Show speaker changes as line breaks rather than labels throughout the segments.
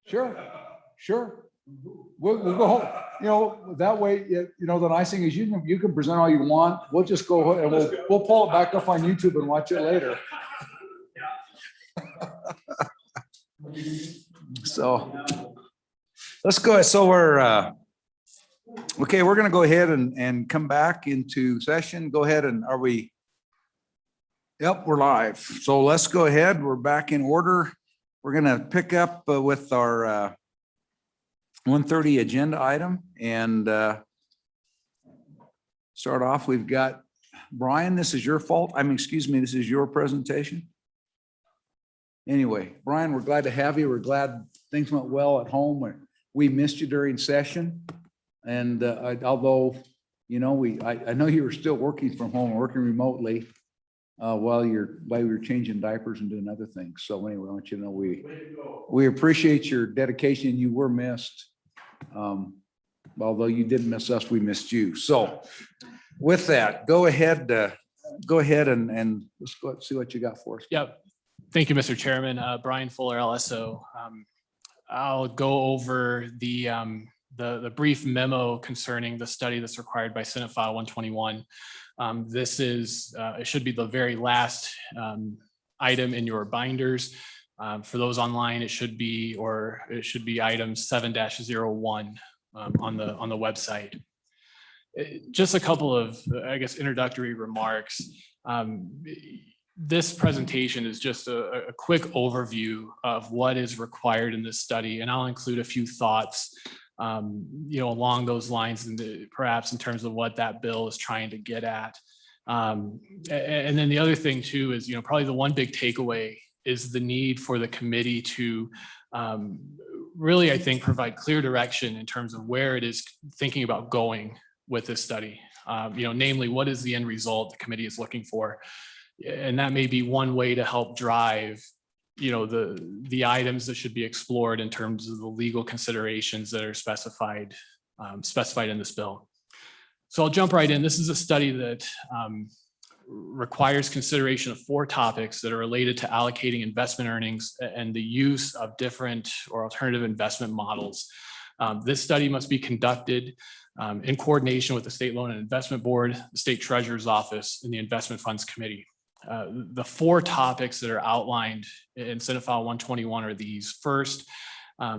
Sure. We'll go home. You know, that way, you know, the nice thing is you can present all you want. We'll just go and we'll pull it back up on YouTube and watch it later. So let's go. So we're okay. We're going to go ahead and come back into session. Go ahead and are we? Yep, we're live. So let's go ahead. We're back in order. We're going to pick up with our 1:30 agenda item and start off. We've got Brian. This is your fault. Excuse me. This is your presentation. Anyway, Brian, we're glad to have you. We're glad things went well at home. We missed you during session. And although, you know, I know you were still working from home, working remotely while we were changing diapers and doing other things. So anyway, I want you to know we appreciate your dedication. You were missed. Although you didn't miss us, we missed you. So with that, go ahead and let's go see what you got for us.
Yep. Thank you, Mr. Chairman. Brian Fuller, LSO. I'll go over the brief memo concerning the study that's required by Senate File 121. This is, it should be the very last item in your binders. For those online, it should be item 7-01 on the website. Just a couple of, I guess, introductory remarks. This presentation is just a quick overview of what is required in this study, and I'll include a few thoughts, you know, along those lines, and perhaps in terms of what that bill is trying to get at. And then the other thing too is, you know, probably the one big takeaway is the need for the committee to really, I think, provide clear direction in terms of where it is thinking about going with this study. You know, namely, what is the end result the committee is looking for? And that may be one way to help drive, you know, the items that should be explored in terms of the legal considerations that are specified in this bill. So I'll jump right in. This is a study that requires consideration of 4 topics that are related to allocating investment earnings and the use of different or alternative investment models. This study must be conducted in coordination with the State Loan and Investment Board, the State Treasurer's Office, and the Investment Funds Committee. The 4 topics that are outlined in Senate File 121 are these. First,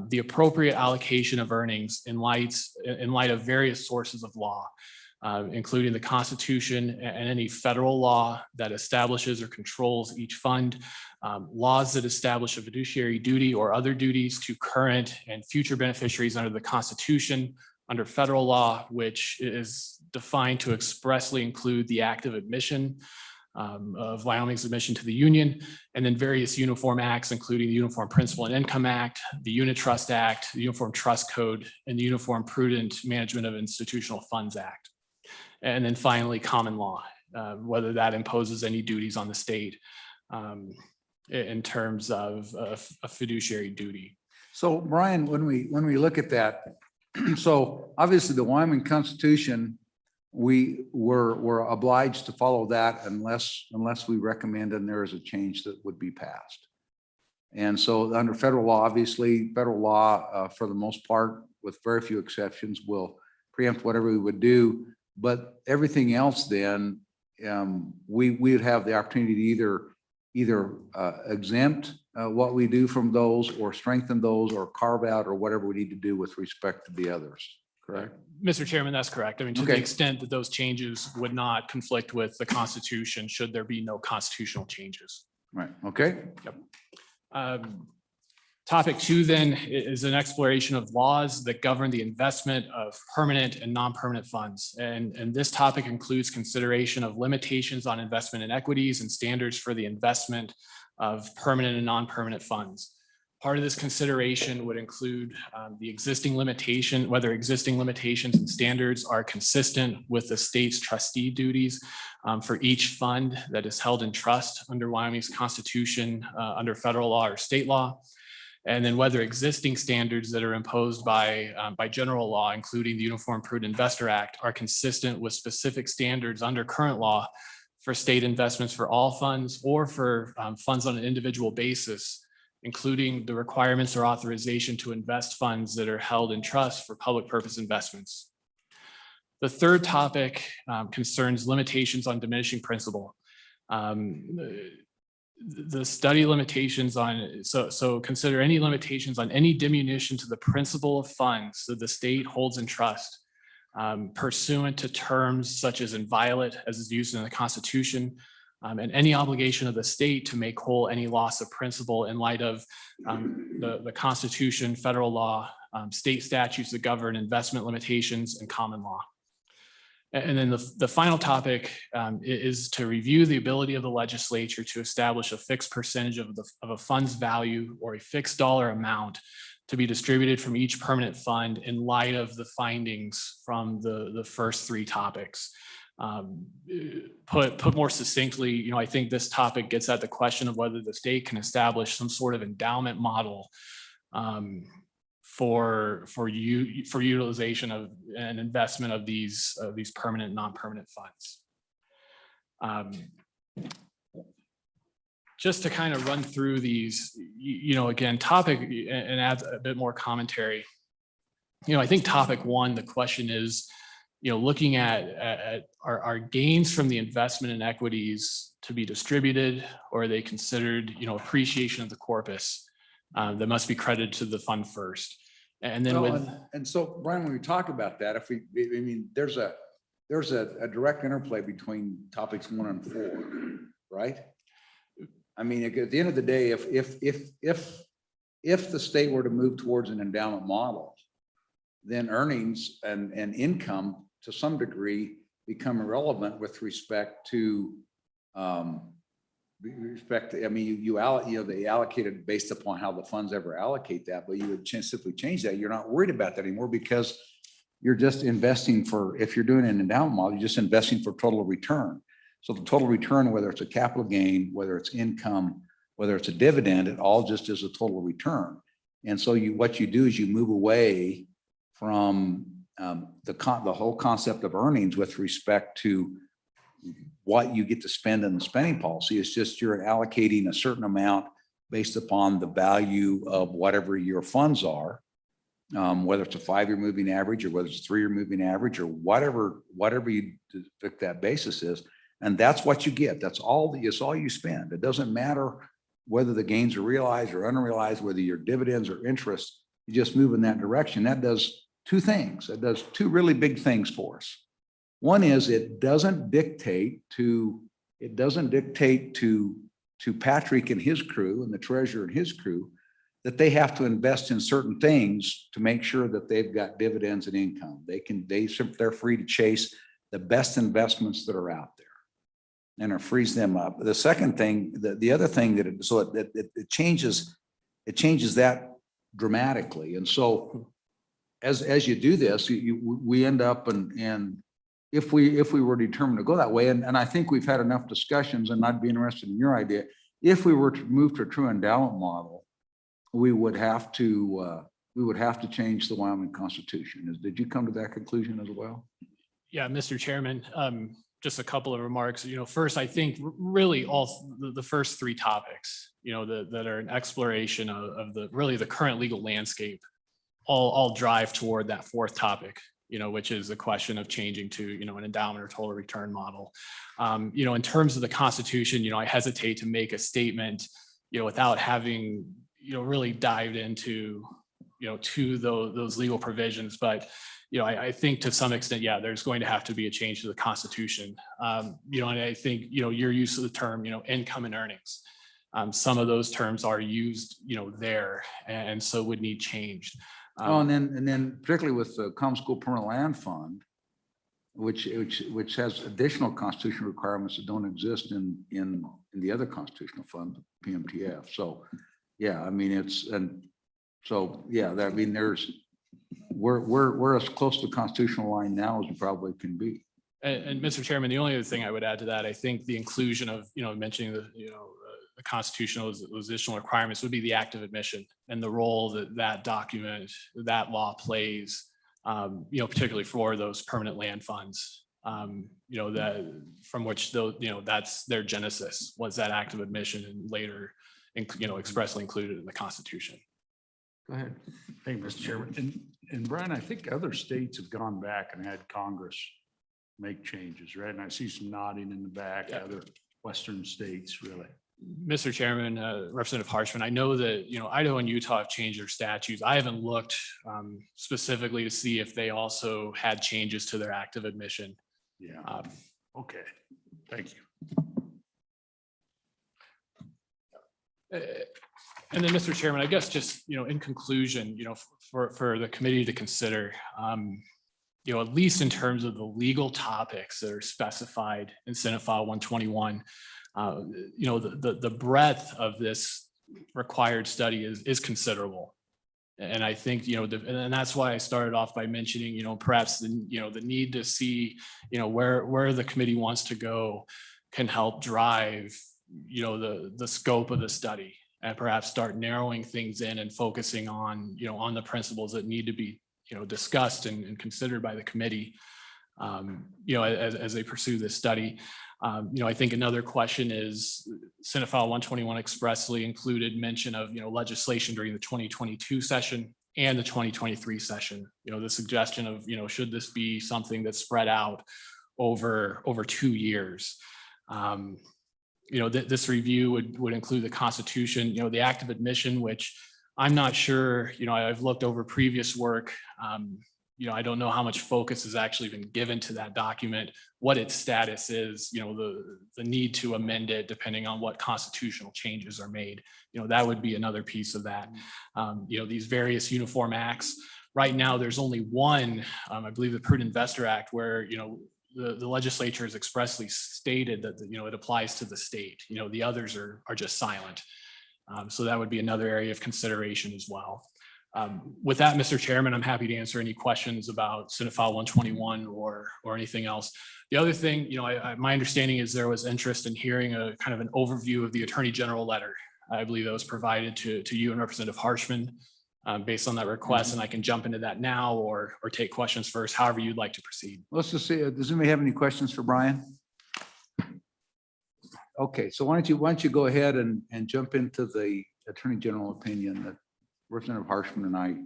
the appropriate allocation of earnings in light of various sources of law, including the Constitution and any federal law that establishes or controls each fund, laws that establish a fiduciary duty or other duties to current and future beneficiaries under the Constitution, under federal law, which is defined to expressly include the act of admission of Wyoming's admission to the Union, and then various uniform acts, including the Uniform Principal and Income Act, the Unit Trust Act, the Uniform Trust Code, and the Uniform Prudent Management of Institutional Funds Act. And then finally, common law, whether that imposes any duties on the state in terms of a fiduciary duty.
So Brian, when we look at that, so obviously the Wyoming Constitution, we were obliged to follow that unless we recommend and there is a change that would be passed. And so under federal law, obviously federal law for the most part, with very few exceptions, will preempt whatever we would do. But everything else then, we would have the opportunity to either exempt what we do from those, or strengthen those, or carve out, or whatever we need to do with respect to the others. Correct?
Mr. Chairman, that's correct. I mean, to the extent that those changes would not conflict with the Constitution, should there be no constitutional changes.
Right. Okay.
Yep. Topic 2 then is an exploration of laws that govern the investment of permanent and non-permanent funds. And this topic includes consideration of limitations on investment in equities and standards for the investment of permanent and non-permanent funds. Part of this consideration would include the existing limitation, whether existing limitations and standards are consistent with the state's trustee duties for each fund that is held in trust under Wyoming's Constitution, under federal law or state law. And then whether existing standards that are imposed by general law, including the Uniform Prudent Investor Act, are consistent with specific standards under current law for state investments for all funds, or for funds on an individual basis, including the requirements or authorization to invest funds that are held in trust for public purpose investments. The third topic concerns limitations on diminishing principal. The study limitations on, so consider any limitations on any diminution to the principal of funds that the state holds in trust pursuant to terms such as inviolate as is used in the Constitution, and any obligation of the state to make whole any loss of principal in light of the Constitution, federal law, state statutes that govern investment limitations, and common law. And then the final topic is to review the ability of the legislature to establish a fixed percentage of a fund's value or a fixed dollar amount to be distributed from each permanent fund in light of the findings from the first three topics. Put more succinctly, I think this topic gets at the question of whether the state can establish some sort of endowment model for utilization of an investment of these permanent, non-permanent funds. Just to kind of run through these, again, topic and add a bit more commentary. I think topic one, the question is, looking at are gains from the investment in equities to be distributed, or are they considered, appreciation of the corpus that must be credited to the fund first? And then
and so Brian, when we talk about that, there's a direct interplay between topics 1 and 4, right? At the end of the day, if the state were to move towards an endowment model, then earnings and income to some degree become irrelevant with respect to they allocated based upon how the funds ever allocate that, but you would simply change that. You're not worried about that anymore because you're just investing for, if you're doing an endowment model, you're just investing for total return. So the total return, whether it's a capital gain, whether it's income, whether it's a dividend, it all just is a total return. And so what you do is you move away from the whole concept of earnings with respect to what you get to spend in the spending policy. It's just you're allocating a certain amount based upon the value of whatever your funds are, whether it's a 5-year moving average or whether it's a 3-year moving average or whatever you pick that basis is. And that's what you get. It's all you spend. It doesn't matter whether the gains are realized or unrealized, whether your dividends or interest, you just move in that direction. That does two things. It does two really big things for us. One is it doesn't dictate to Patrick and his crew and the treasurer and his crew that they have to invest in certain things to make sure that they've got dividends and income. They're free to chase the best investments that are out there and it frees them up. The second thing, the other thing that it changes that dramatically. And so as you do this, we end up and if we were determined to go that way, and I think we've had enough discussions, and I'd be interested in your idea, if we were to move to a true endowment model, we would have to change the Wyoming Constitution. Did you come to that conclusion as well?
Yeah, Mr. Chairman, just a couple of remarks. First, I think really all the first three topics, that are an exploration of the current legal landscape, all drive toward that fourth topic, which is the question of changing to, an endowment or total return model. In terms of the Constitution, I hesitate to make a statement, without having, really dived into, to those legal provisions. But, I think to some extent, yeah, there's going to have to be a change to the Constitution. And I think, your use of the term, income and earnings. Some of those terms are used, there, and so would need changed.
And then particularly with the Common School Permanent Land Fund, which has additional constitutional requirements that don't exist in the other constitutional fund, PMTF. So, yeah, we're as close to the constitutional line now as we probably can be.
And Mr. Chairman, the only other thing I would add to that, I think the inclusion of, mentioning the constitutional those additional requirements would be the act of admission and the role that document, that law plays, particularly for those permanent land funds, that from which those, that's their genesis, was that act of admission, and later expressly included in the Constitution.
Go ahead.
Thank you, Mr. Chairman. And Brian, I think other states have gone back and had Congress make changes, right? And I see some nodding in the back,
Yeah.
other Western states, really.
Mr. Chairman, Representative Harshman, I know that, Idaho and Utah have changed their statutes. I haven't looked specifically to see if they also had changes to their active admission.
Yeah, okay, thank you.
And then, Mr. Chairman, I guess just, in conclusion, for the committee to consider, at least in terms of the legal topics that are specified in Senate File 121, the breadth of this required study is considerable. And I think, and that's why I started off by mentioning, perhaps the need to see, where the committee wants to go can help drive, the scope of the study, and perhaps start narrowing things in and focusing on, on the principles that need to be, discussed and considered by the committee, as they pursue this study. I think another question is Senate File 121 expressly included mention of, legislation during the 2022 session and the 2023 session. The suggestion of, should this be something that's spread out over 2 years? This review would include the Constitution, the active admission, which I'm not sure, I've looked over previous work. I don't know how much focus has actually been given to that document, what its status is, the need to amend it depending on what constitutional changes are made. That would be another piece of that. These various uniform acts. Right now, there's only one, I believe the Prudent Investor Act, where, the legislature has expressly stated that, it applies to the state. The others are just silent. So that would be another area of consideration as well. With that, Mr. Chairman, I'm happy to answer any questions about Senate File 121 or anything else. The other thing, my understanding is there was interest in hearing a kind of an overview of the Attorney General letter. I believe that was provided to you and Representative Harshman based on that request, and I can jump into that now or take questions first, however you'd like to proceed.
Let's just see, does anybody have any questions for Brian? Okay, so why don't you go ahead and jump into the Attorney General opinion that Representative Harshman and I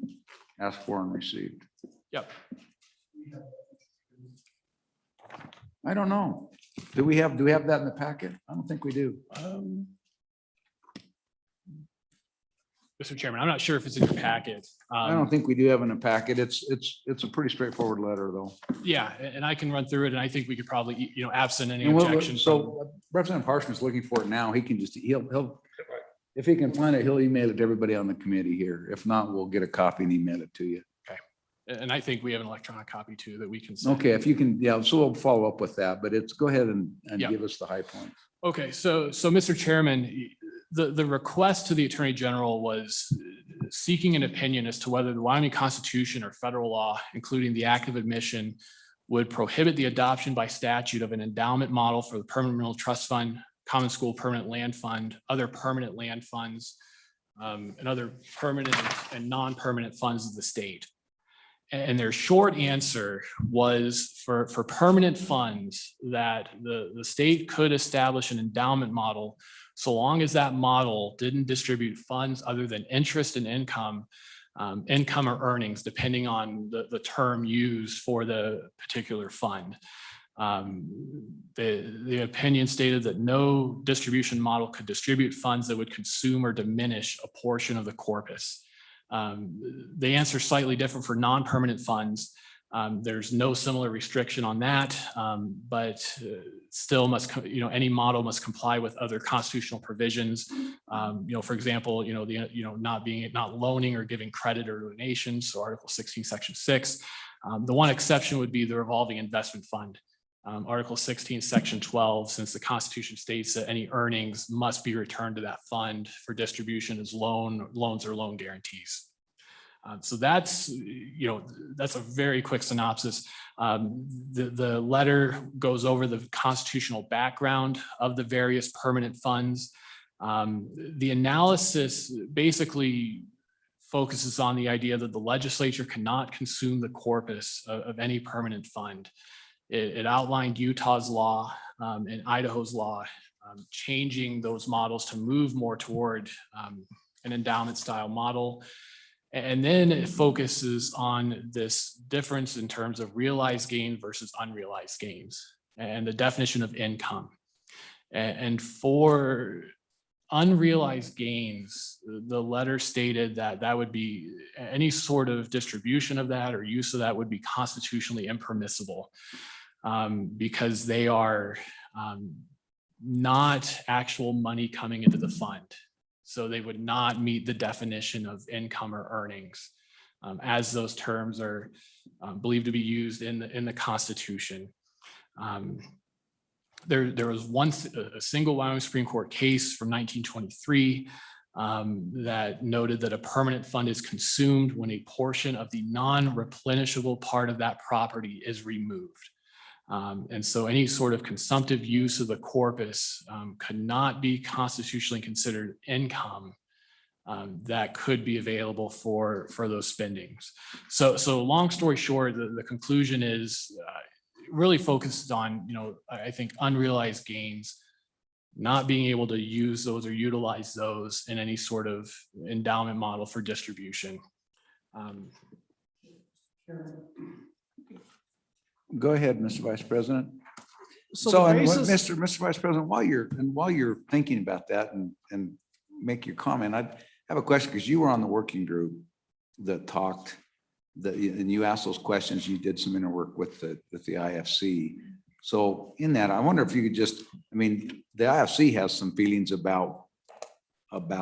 asked for and received.
Yep.
I don't know. Do we have that in the packet? I don't think we do.
Mr. Chairman, I'm not sure if it's in your packet.
I don't think we do have in the packet. It's a pretty straightforward letter, though.
Yeah, and I can run through it, and I think we could probably, absent any
And
objection.
so Representative Harshman's looking for it now. He can just, he'll, if he can find it, he'll email it to everybody on the committee here. If not, we'll get a copy and email it to you.
Okay. And I think we have an electronic copy too that we can send.
Okay, if you can, yeah, so we'll follow up with that, but go ahead and
Yeah.
give us the high points.
Okay, so Mr. Chairman, the request to the Attorney General was seeking an opinion as to whether the Wyoming Constitution or federal law, including the active admission, would prohibit the adoption by statute of an endowment model for the Permanent Mineral Trust Fund, Common School Permanent Land Fund, other permanent land funds, and other permanent and non-permanent funds of the state. And their short answer was for permanent funds that the state could establish an endowment model so long as that model didn't distribute funds other than interest and income or earnings, depending on the term used for the particular fund. The opinion stated that no distribution model could distribute funds that would consume or diminish a portion of the corpus. The answer is slightly different for non-permanent funds. There's no similar restriction on that, but still must, any model must comply with other constitutional provisions. For example, not loaning or giving credit or donations. So Article 16, Section 6. The one exception would be the revolving investment fund. Article 16, Section 12, since the Constitution states that any earnings must be returned to that fund for distribution as loans or loan guarantees. So that's a very quick synopsis. The letter goes over the constitutional background of the various permanent funds. The analysis basically focuses on the idea that the legislature cannot consume the corpus of any permanent fund. It outlined Utah's law and Idaho's law changing those models to move more toward an endowment style model. And then it focuses on this difference in terms of realized gain versus unrealized gains and the definition of income. And for unrealized gains, the letter stated that that would be any sort of distribution of that or use of that would be constitutionally impermissible because they are not actual money coming into the fund. So they would not meet the definition of income or earnings as those terms are believed to be used in the Constitution. There was a single Wyoming Supreme Court case from 1923 that noted that a permanent fund is consumed when a portion of the non-replenishable part of that property is removed. And so any sort of consumptive use of the corpus could not be constitutionally considered income that could be available for those spendings. So long story short, the conclusion is really focused on, I think unrealized gains, not being able to use those or utilize those in any sort of endowment model for distribution.
Go ahead, Mr. Vice President.
So
So,
the
and
basis,
Mr. Vice President, while you're thinking about that and make your comment, I have a question because you were on the working group that talked and you asked those questions. You did some inner work with the IFC. So in that, I wonder if you could just, the IFC has some feelings about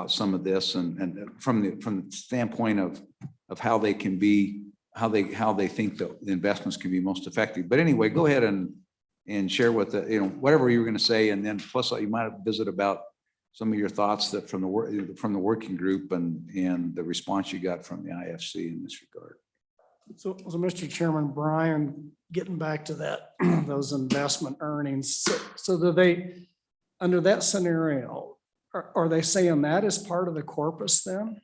some of this and from the standpoint of how they can be, how they think the investments can be most effective. But anyway, go ahead and share with whatever you were going to say, and then plus you might have visit about some of your thoughts that from the working group and the response you got from the IFC in this regard.
so Mr. Chairman, Brian, getting back to that, those investment earnings. So do they, under that scenario, are they saying that is part of the corpus then?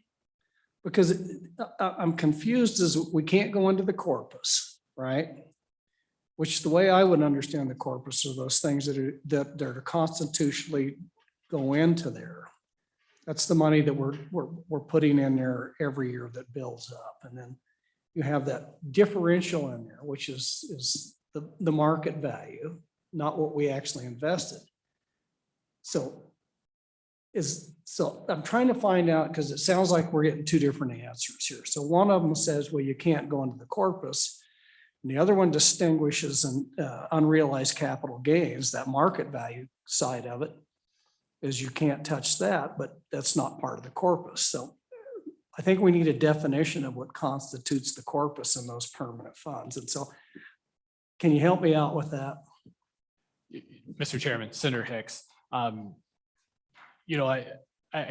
Because I'm confused as we can't go into the corpus, right? Which the way I would understand the corpus are those things that are constitutionally go into there. That's the money that we're putting in there every year that builds up. And then you have that differential in there, which is the market value, not what we actually invested. So I'm trying to find out, because it sounds like we're getting two different answers here. So one of them says, well, you can't go into the corpus. And the other one distinguishes unrealized capital gains, that market value side of it, is you can't touch that, but that's not part of the corpus. So I think we need a definition of what constitutes the corpus in those permanent funds. And so can you help me out with that?
Mr. Chairman, Senator Hicks, I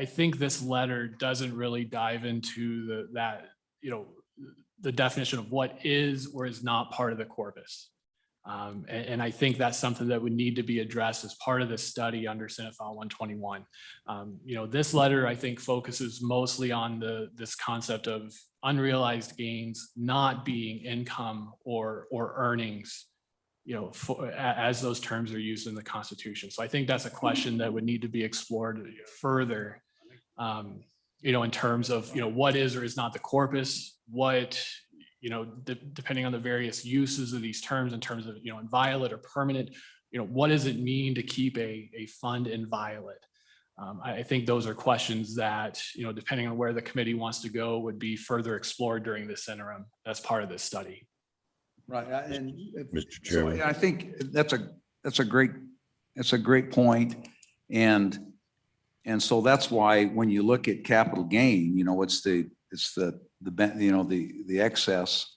think this letter doesn't really dive into the definition of what is or is not part of the corpus. And I think that's something that would need to be addressed as part of this study under Senate File 121. This letter, I think, focuses mostly on this concept of unrealized gains not being income or earnings, as those terms are used in the Constitution. So I think that's a question that would need to be explored further, in terms of, what is or is not the corpus, what, depending on the various uses of these terms in terms of, inviolate or permanent, what does it mean to keep a fund inviolate? I think those are questions that, depending on where the committee wants to go, would be further explored during this interim as part of this study.
Right, and
Mr. Chairman.
so I think that's a great point, and so that's why when you look at capital gain, it's the excess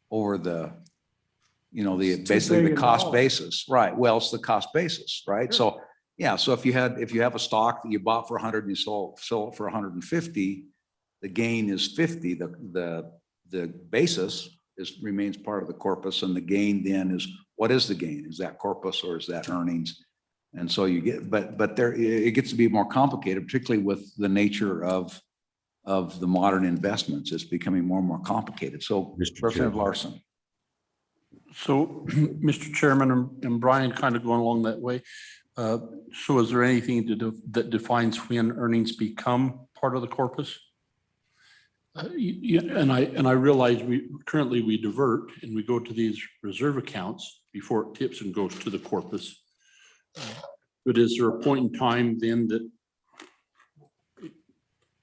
over the basically the cost basis, right? Well, it's the cost basis, right?
Sure.
So yeah, so if you have a stock that you bought for 100 and you sold it for 150, the gain is 50. The basis remains part of the corpus, and the gain then is, what is the gain? Is that corpus or is that earnings? And so you get, but there, it gets to be more complicated, particularly with the nature of the modern investments. It's becoming more and more complicated. So
Mr.
Representative
Chairman.
Larson.
So, Mr. Chairman, and Brian kind of going along that way,
So is there anything that defines when earnings become part of the corpus? And I realize currently we divert and we go to these reserve accounts before it tips and goes to the corpus. But is there a point in time then that?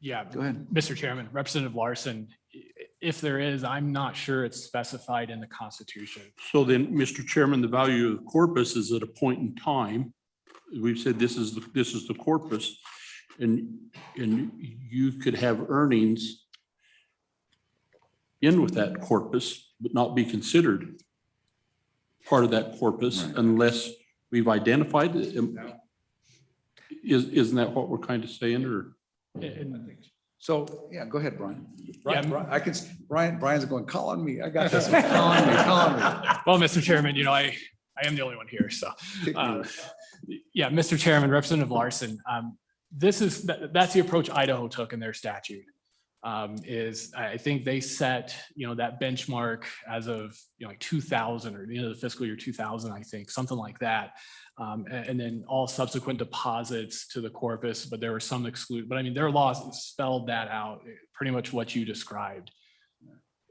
Yeah,
Go ahead.
Mr. Chairman, Representative Larson, if there is, I'm not sure it's specified in the Constitution.
So then, Mr. Chairman, the value of the corpus is at a point in time. We've said this is the corpus, and you could have earnings in with that corpus, but not be considered part of that corpus
Right.
unless we've identified it. Isn't that what we're kind of saying, or?
So, yeah, go ahead, Brian.
Yeah.
I can, Brian's going, call on me. I got this. Call on me, call on me.
Well, Mr. Chairman, I am the only one here, so. Yeah, Mr. Chairman, Representative Larson, that's the approach Idaho took in their statute. Is I think they set, that benchmark as of, like 2000 or the end of the fiscal year 2000, I think, something like that. And then all subsequent deposits to the corpus, but there were some excluded, but I mean, their laws spelled that out, pretty much what you described.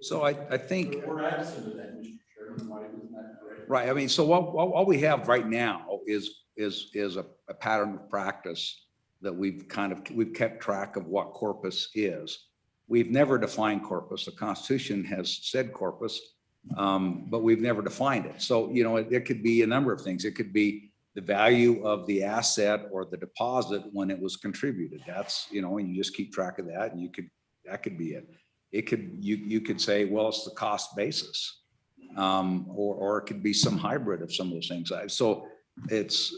So I think,
We're absent of that, Mr. Chairman. Why isn't that correct?
right, I mean, so what we have right now is a pattern of practice that we've kept track of what corpus is. We've never defined corpus. The Constitution has said corpus, but we've never defined it. So, it could be a number of things. It could be the value of the asset or the deposit when it was contributed. That's, and you just keep track of that, and that could be it. It could, you could say, well, it's the cost basis. Or it could be some hybrid of some of those things. So it's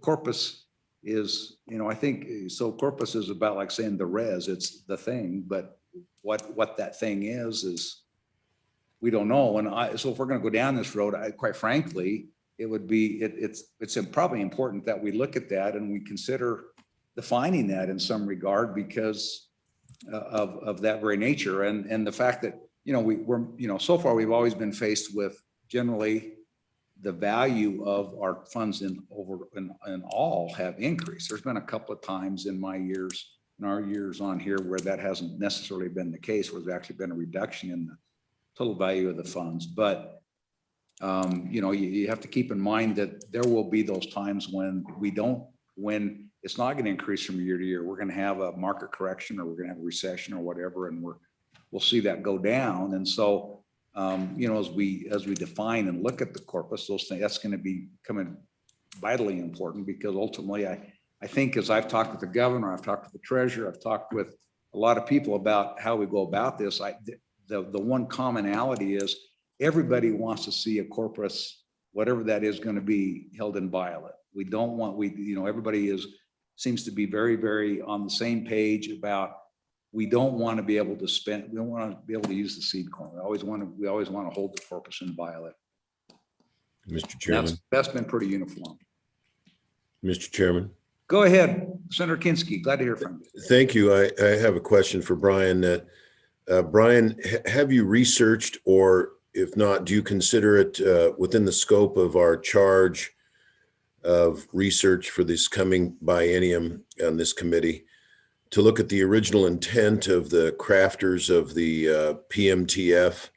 corpus is, I think, so corpus is about like saying the res, it's the thing, but what that thing is we don't know. And so if we're going to go down this road, quite frankly, it would be, it's probably important that we look at that and we consider defining that in some regard because of that very nature. And the fact that, so far we've always been faced with generally the value of our funds in all have increased. There's been a couple of times in our years on here where that hasn't necessarily been the case, where there's actually been a reduction in the total value of the funds. But, you have to keep in mind that there will be those times when when it's not going to increase from year to year. We're going to have a market correction, or we're going to have a recession or whatever, and we'll see that go down. And so, as we define and look at the corpus, those things, that's going to be becoming vitally important, because ultimately I think, as I've talked with the governor, I've talked with the treasurer, I've talked with a lot of people about how we go about this. The one commonality is everybody wants to see a corpus, whatever that is going to be, held inviolate. We don't want, everybody seems to be very, very on the same page about, we don't want to be able to spend, we don't want to be able to use the seed corn. We always want to hold the corpus inviolate.
Mr. Chairman,
That's been pretty uniform.
Mr. Chairman.
Go ahead, Senator Kinski. Glad to hear from you.
Thank you. I have a question for Brian. Brian, have you researched, or if not, do you consider it within the scope of our charge of research for this coming biennium on this committee to look at the original intent of the crafters of the PMTF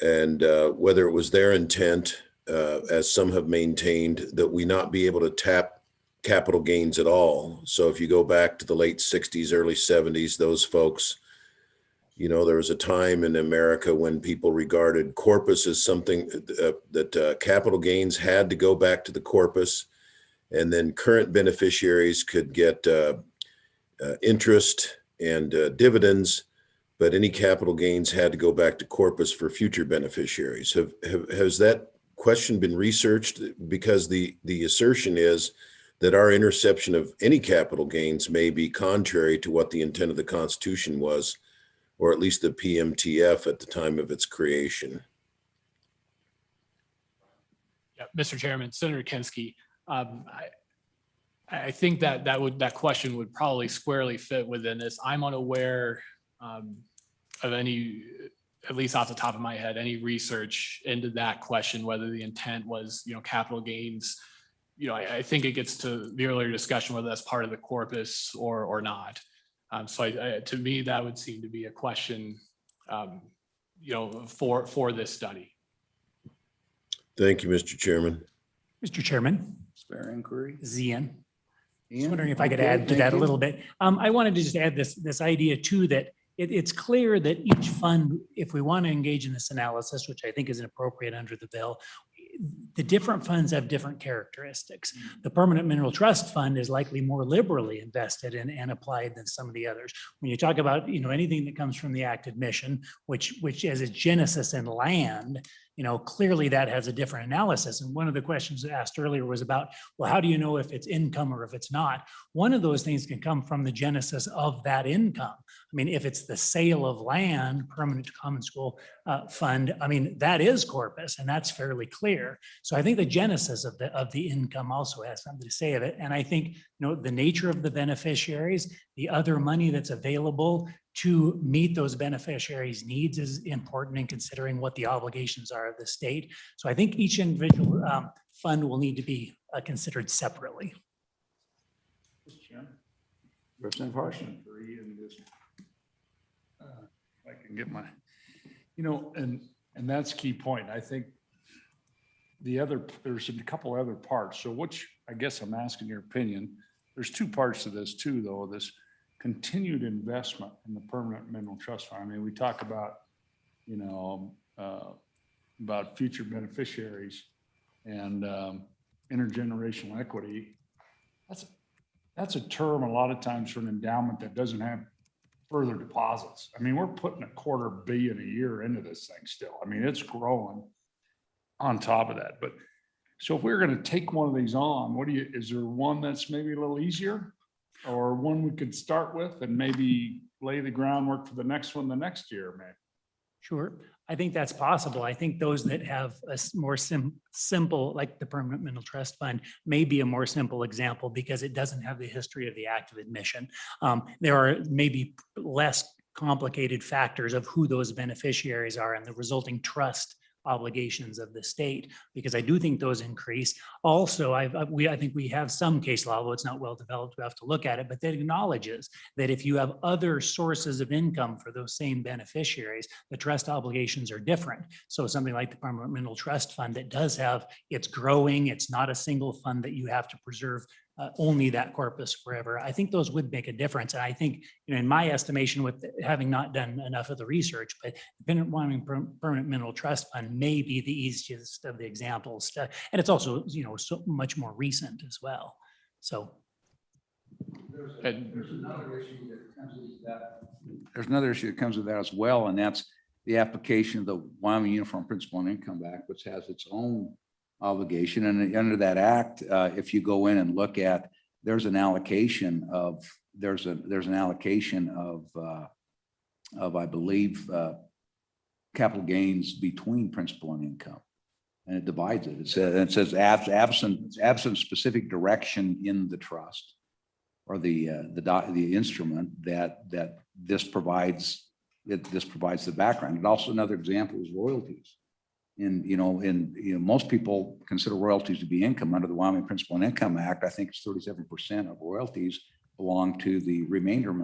and whether it was their intent, as some have maintained, that we not be able to tap capital gains at all? So if you go back to the late 60s, early 70s, those folks, there was a time in America when people regarded corpus as something that capital gains had to go back to the corpus, and then current beneficiaries could get interest and dividends, but any capital gains had to go back to corpus for future beneficiaries. Has that question been researched? Because the assertion is that our interception of any capital gains may be contrary to what the intent of the Constitution was, or at least the PMTF at the time of its creation.
Yeah, Mr. Chairman, Senator Kinski, I think that question would probably squarely fit within this. I'm unaware of any, at least off the top of my head, any research into that question, whether the intent was, capital gains I think it gets to the earlier discussion whether that's part of the corpus or not. So to me, that would seem to be a question, for this study.
Thank you, Mr. Chairman.
Mr. Chairman,
Fair inquiry.
Zian. Just
Ian?
wondering if I could
Okay,
add to
thank
that a
you.
little bit. I wanted to just add this idea too, that it's clear that each fund, if we want to engage in this analysis, which I think is appropriate under the bill, the different funds have different characteristics. The Permanent Mineral Trust Fund is likely more liberally invested and applied than some of the others. When you talk about, anything that comes from the active mission, which has a genesis in land, clearly that has a different analysis. And one of the questions asked earlier was about, well, how do you know if it's income or if it's not? One of those things can come from the genesis of that income. I mean, if it's the sale of land, permanent common school fund, I mean, that is corpus and that's fairly clear. So I think the genesis of the income also has something to say of it. And I think, the nature of the beneficiaries, the other money that's available to meet those beneficiaries' needs is important in considering what the obligations are of the state. So I think each individual fund will need to be considered separately.
Representative Harrison.
I can get my, and that's key point. I think there's a couple other parts. So which, I guess I'm asking your opinion. There's two parts to this too, though, this continued investment in the permanent mineral trust fund. I mean, we talk about, about future beneficiaries and intergenerational equity. That's a term a lot of times for an endowment that doesn't have further deposits. I mean, we're putting $250 million a year into this thing still. I mean, it's growing on top of that. But so if we're going to take one of these on, is there one that's maybe a little easier? Or one we could start with and maybe lay the groundwork for the next one the next year, maybe?
Sure. I think that's possible. I think those that have a more simple, like the Permanent Mineral Trust Fund, may be a more simple example because it doesn't have the history of the active admission. There are maybe less complicated factors of who those beneficiaries are and the resulting trust obligations of the state, because I do think those increase. Also, I think we have some case law, although it's not well developed, we have to look at it, but that acknowledges that if you have other sources of income for those same beneficiaries, the trust obligations are different. So something like the Permanent Mineral Trust Fund that does have, it's growing, it's not a single fund that you have to preserve only that corpus forever. I think those would make a difference. And I think, in my estimation, with having not done enough of the research, but the Wyoming Permanent Mineral Trust Fund may be the easiest of the examples. And it's also, so much more recent as well. So.
There's another issue that comes with that. There's another issue that comes with that as well, and that's the application of the Wyoming Uniform Principal and Income Act, which has its own obligation. And under that act, if you go in and look at, there's an allocation of, I believe, capital gains between principal and income. And it divides it. It says absent specific direction in the trust or the instrument that this provides the background. And also another example is royalties. And, most people consider royalties to be income under the Wyoming Principal and Income Act. I think it's 37% of royalties belong to the remainder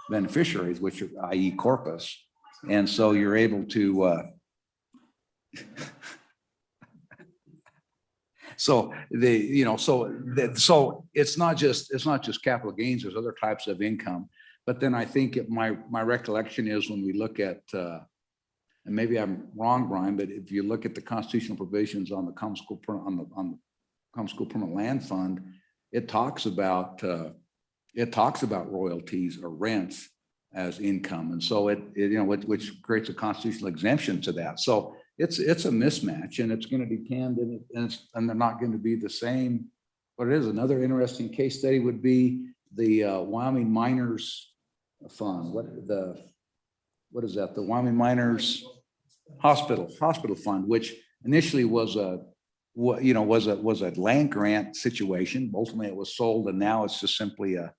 beneficiaries, which are, i.e. corpus. And so you're able to, so it's not just capital gains, there's other types of income. But then I think my recollection is when we look at, and maybe I'm wrong, Brian, but if you look at the constitutional provisions on the Common School Permanent Land Fund, it talks about royalties or rents as income, and so which creates a constitutional exemption to that. So it's a mismatch, and it's going to depend, and they're not going to be the same. But it is another interesting case study would be the Wyoming Miners Fund. What is that? The Wyoming Miners Hospital Fund, which initially was a land grant situation. Ultimately, it was sold, and now it's just simply a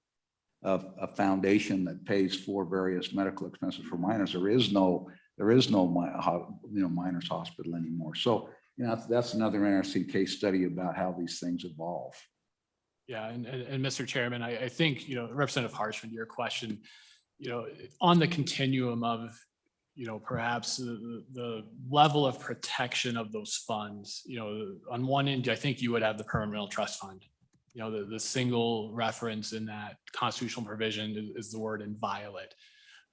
foundation that pays for various medical expenses for miners. There is no miners hospital anymore. So you know, that's another interesting case study about how these things evolve.
Yeah, and Mr. Chairman, I think, Representative Harshman, your question, on the continuum of, perhaps the level of protection of those funds, on one end, I think you would have the permanent trust fund. The single reference in that constitutional provision is the word inviolate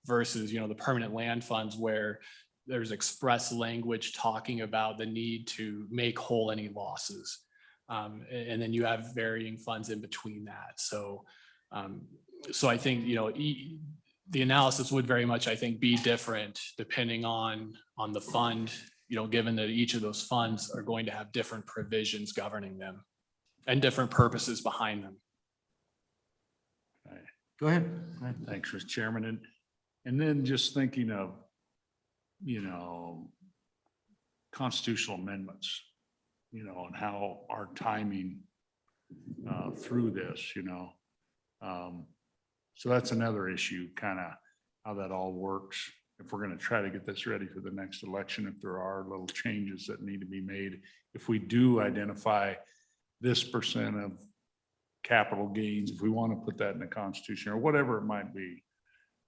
versus, the permanent land funds where there's express language talking about the need to make whole any losses. And then you have varying funds in between that. So I think, the analysis would very much, I think, be different depending on the fund, given that each of those funds are going to have different provisions governing them and different purposes behind them.
Go ahead.
Thanks, Mr. Chairman. And then just thinking of, constitutional amendments, and how our timing through this, so that's another issue, kind of how that all works. If we're going to try to get this ready for the next election, if there are little changes that need to be made, if we do identify this percent of capital gains, if we want to put that in the Constitution or whatever it might be,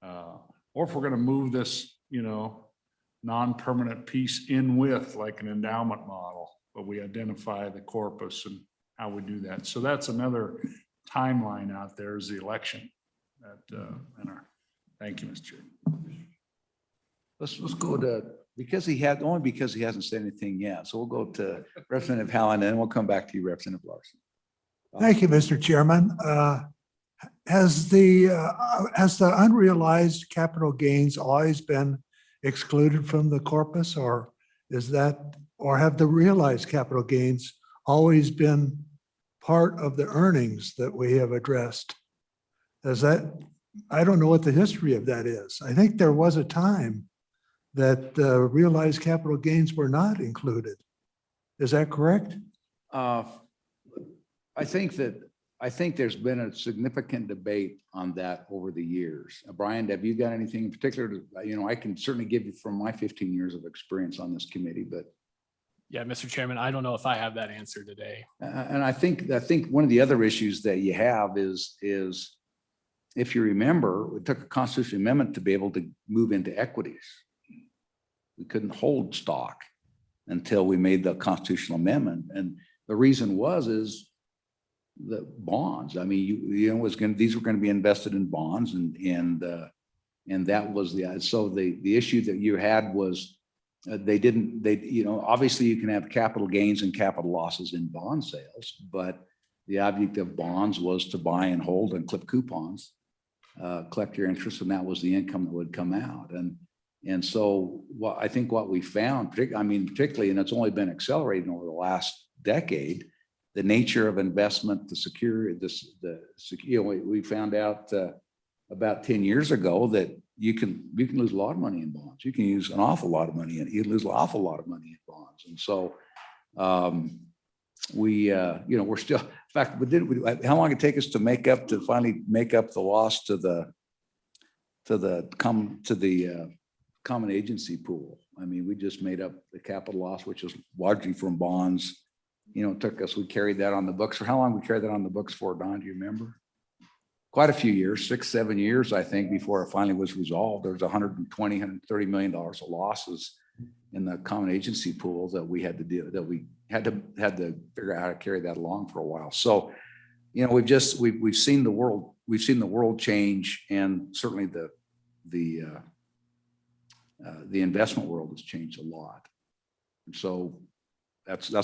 or if we're going to move this, non-permanent piece in with like an endowment model, but we identify the corpus and how we do that. So that's another timeline out there is the election. Thank you, Mr. Chair.
Let's go to, because he hasn't said anything yet. So we'll go to Representative Hallen and we'll come back to you, Representative Larson.
Thank you, Mr. Chairman. Has the unrealized capital gains always been excluded from the corpus, or have the realized capital gains always been part of the earnings that we have addressed? I don't know what the history of that is. I think there was a time that realized capital gains were not included. Is that correct?
I think there's been a significant debate on that over the years. Brian, have you got anything in particular? I can certainly give you from my 15 years of experience on this committee, but.
Yeah, Mr. Chairman, I don't know if I have that answer today.
And I think one of the other issues that you have is if you remember, it took a constitutional amendment to be able to move into equities. We couldn't hold stock until we made the constitutional amendment. And the reason is the bonds. I mean, these were going to be invested in bonds and that was the issue that you had was obviously you can have capital gains and capital losses in bond sales, but the object of bonds was to buy and hold and clip coupons, collect your interest, and that was the income that would come out. And so I think what we found, particularly, and it's only been accelerating over the last decade, the nature of investment, the security, we found out about 10 years ago that you can lose a lot of money in bonds. You can use an awful lot of money and you lose an awful lot of money in bonds. And so we're still, in fact, how long did it take us to finally make up the loss to the common agency pool? I mean, we just made up the capital loss, which is largely from bonds. It took us, we carried that on the books. For how long we carried that on the books for, Don, do you remember? Quite a few years, 6-7 years, I think, before it finally was resolved. There was $130 million of losses in the common agency pool that we had to deal, that we had to figure out how to carry that along for a while. So, we've seen the world change, and certainly the investment world has changed a lot. And so that's the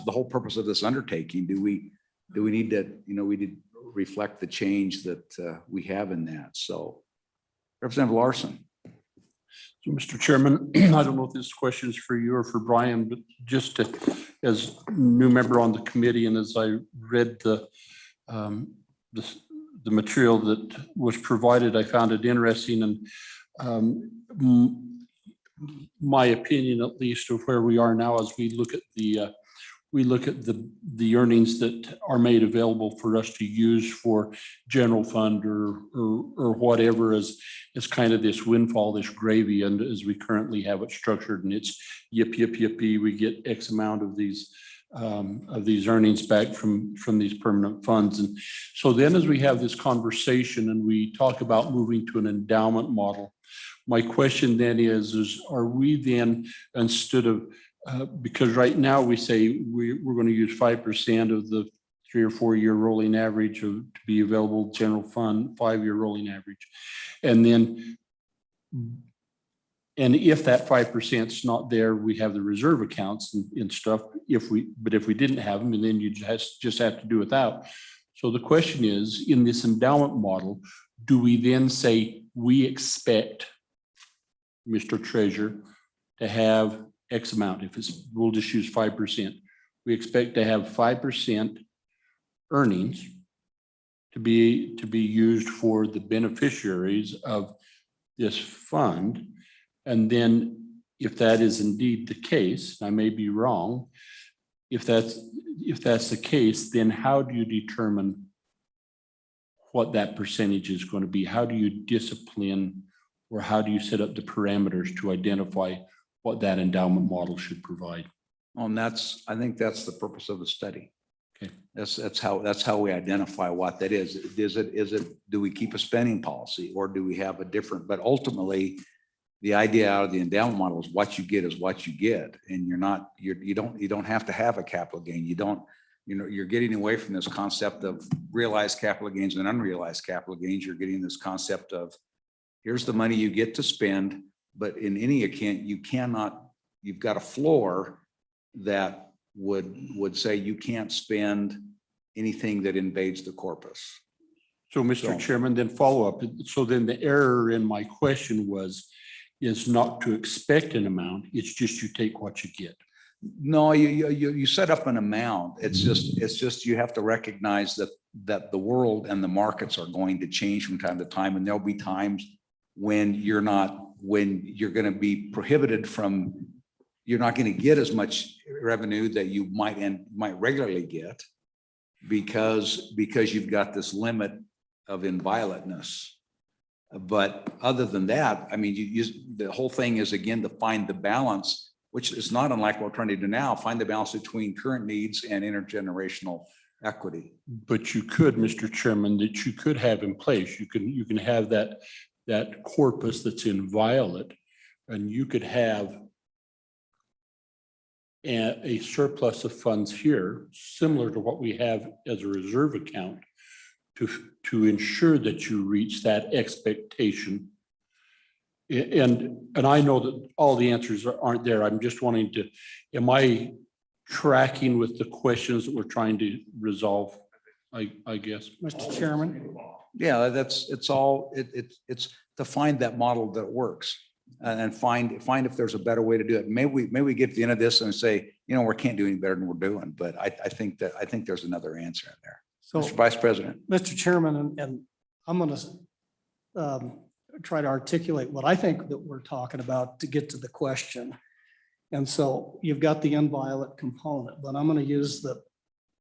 whole purpose of this undertaking. Do we need to, we did reflect the change that we have in that. So Representative Larson.
So, Mr. Chairman, I don't know if this question is for you or for Brian, but just as new member on the committee, and as I read the material that was provided, I found it interesting, and my opinion, at least, of where we are now, as we look at the earnings that are made available for us to use for general fund or whatever, as as kind of this windfall, this gravy, and as we currently have it structured, and it's yippee, we get X amount of these earnings back from these permanent funds. And so then as we have this conversation and we talk about moving to an endowment model, my question then is are we then, instead of, because right now we say we're going to use 5% of the 3 or 4 year rolling average to be available general fund, 5-year rolling average. And then, and if that 5% is not there, we have the reserve accounts and stuff. But if we didn't have them, and then you just have to do without. So the question is, in this endowment model, do we then say we expect, Mr. Treasurer, to have X amount? If it's, we'll just use 5%. We expect to have 5% earnings to be used for the beneficiaries of this fund. And then if that is indeed the case, I may be wrong, if that's the case, then how do you determine what that percentage is going to be? How do you discipline, or how do you set up the parameters to identify what that endowment model should provide?
And I think that's the purpose of the study.
Okay.
That's how we identify what that is. Do we keep a spending policy, or do we have a different, but ultimately the idea out of the endowment model is what you get is what you get. And you don't have to have a capital gain. You're getting away from this concept of realized capital gains and unrealized capital gains. You're getting this concept of here's the money you get to spend, but in any account, you've got a floor that would say you can't spend anything that invades the corpus.
So, Mr. Chairman, then follow up. So then the error in my question is not to expect an amount. It's just you take what you get.
No, you set up an amount. It's just you have to recognize that the world and the markets are going to change from time to time, and there'll be times when you're going to be prohibited from. You're not going to get as much revenue that you might regularly get because you've got this limit of inviolateness. But other than that, I mean, the whole thing is, again, to find the balance, which is not unlike what we're trying to do now, find the balance between current needs and intergenerational equity.
But you could, Mr. Chairman, that you could have in place. You can have that corpus that's inviolate, and you could have a surplus of funds here, similar to what we have as a reserve account, to ensure that you reach that expectation. And I know that all the answers aren't there. I'm just wanting to, am I tracking with the questions that we're trying to resolve, I guess?
Mr. Chairman.
Yeah, it's to find that model that works. And find if there's a better way to do it. Maybe we get to the end of this and say, we can't do any better than we're doing. But I think there's another answer in there.
So,
Mr. Vice President.
Mr. Chairman, and I'm going to try to articulate what I think that we're talking about to get to the question. And so you've got the inviolate component, but I'm going to use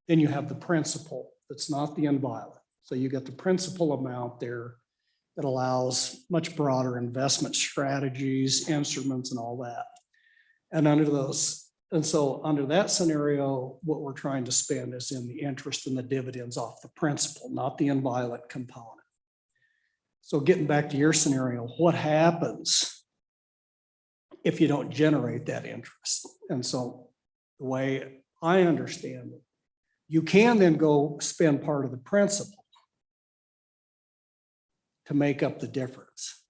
then you have the principal that's not the inviolate. So you got the principal amount there that allows much broader investment strategies, instruments, and all that. And so under that scenario, what we're trying to spend is in the interest and the dividends off the principal, not the inviolate component. So getting back to your scenario, what happens if you don't generate that interest? And so the way I understand it, you can then go spend part of the principal to make up the difference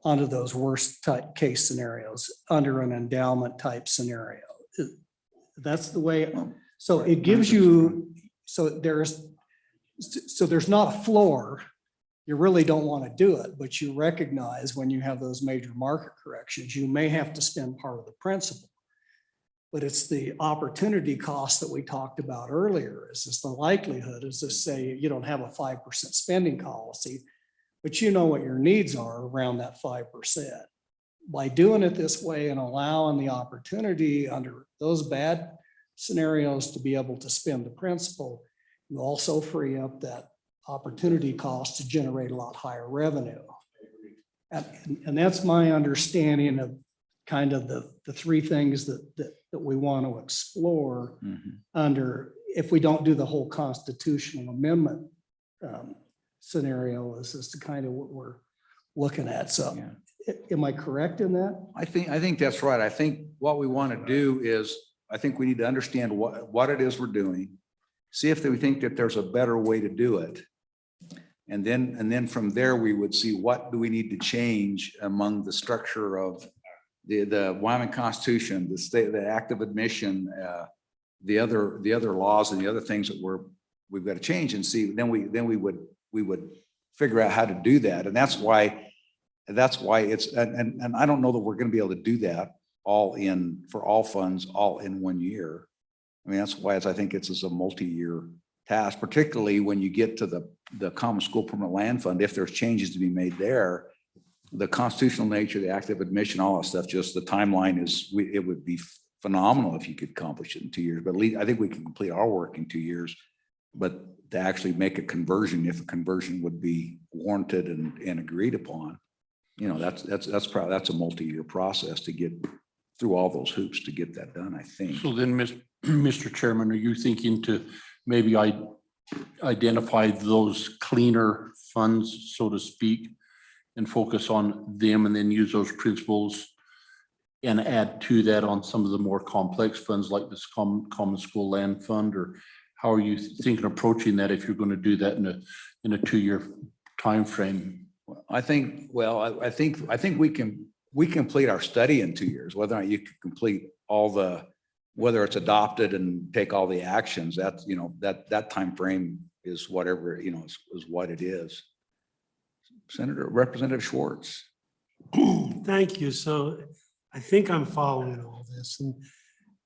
under those worst case scenarios, under an endowment type scenario. That's the way. So it gives you, so there's not a floor. You really don't want to do it, but you recognize when you have those major market corrections, you may have to spend part of the principal. But it's the opportunity cost that we talked about earlier. Is this the likelihood? Is this, say you don't have a 5% spending policy, but you know what your needs are around that 5%. By doing it this way and allowing the opportunity under those bad scenarios to be able to spend the principal, you also free up that opportunity cost to generate a lot higher revenue. And that's my understanding of kind of the three things that we want to explore under, if we don't do the whole constitutional amendment scenario, is to kind of what we're looking at. So am I correct in that?
I think that's right. I think what we want to do is, I think we need to understand what it is we're doing, see if we think that there's a better way to do it. And then from there, we would see what do we need to change among the structure of the Wyoming Constitution, the state, the act of admission, the other laws and the other things that we've got to change and see. Then we would figure out how to do that. And that's why it's, and I don't know that we're going to be able to do that for all funds, all in 1 year. I mean, that's why I think it's a multi-year task, particularly when you get to the Common School Permanent Land Fund. If there's changes to be made there, the constitutional nature, the act of admission, all that stuff, just the timeline it would be phenomenal if you could accomplish it in 2 years. But at least I think we can complete our work in 2 years. But to actually make a conversion, if a conversion would be warranted and agreed upon, that's probably a multi-year process to get through all those hoops to get that done, I think.
So then, Mr. Chairman, are you thinking to maybe identify those cleaner funds, so to speak, and focus on them and then use those principles and add to that on some of the more complex funds like this Common School Land Fund? Or how are you thinking approaching that if you're going to do that in a 2-year time frame?
I think we complete our study in 2 years. Whether or not you can complete whether it's adopted and take all the actions, that time frame is whatever, is what it is. Representative Schwartz.
Thank you. So I think I'm following all this. And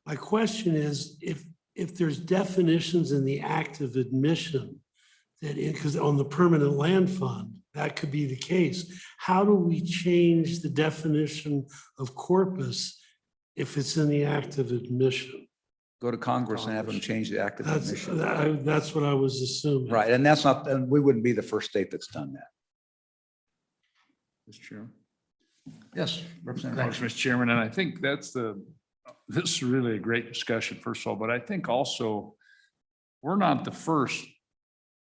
my question is, if there's definitions in the act of admission because on the permanent land fund, that could be the case. How do we change the definition of corpus if it's in the act of admission?
Go to Congress and have them change the act of admission.
That's what I was assuming.
Right. And we wouldn't be the first state that's done that.
Mr. Chairman.
Yes, Representative.
Thanks, Mr. Chairman. And I think this is really a great discussion, first of all, but I think also we're not the first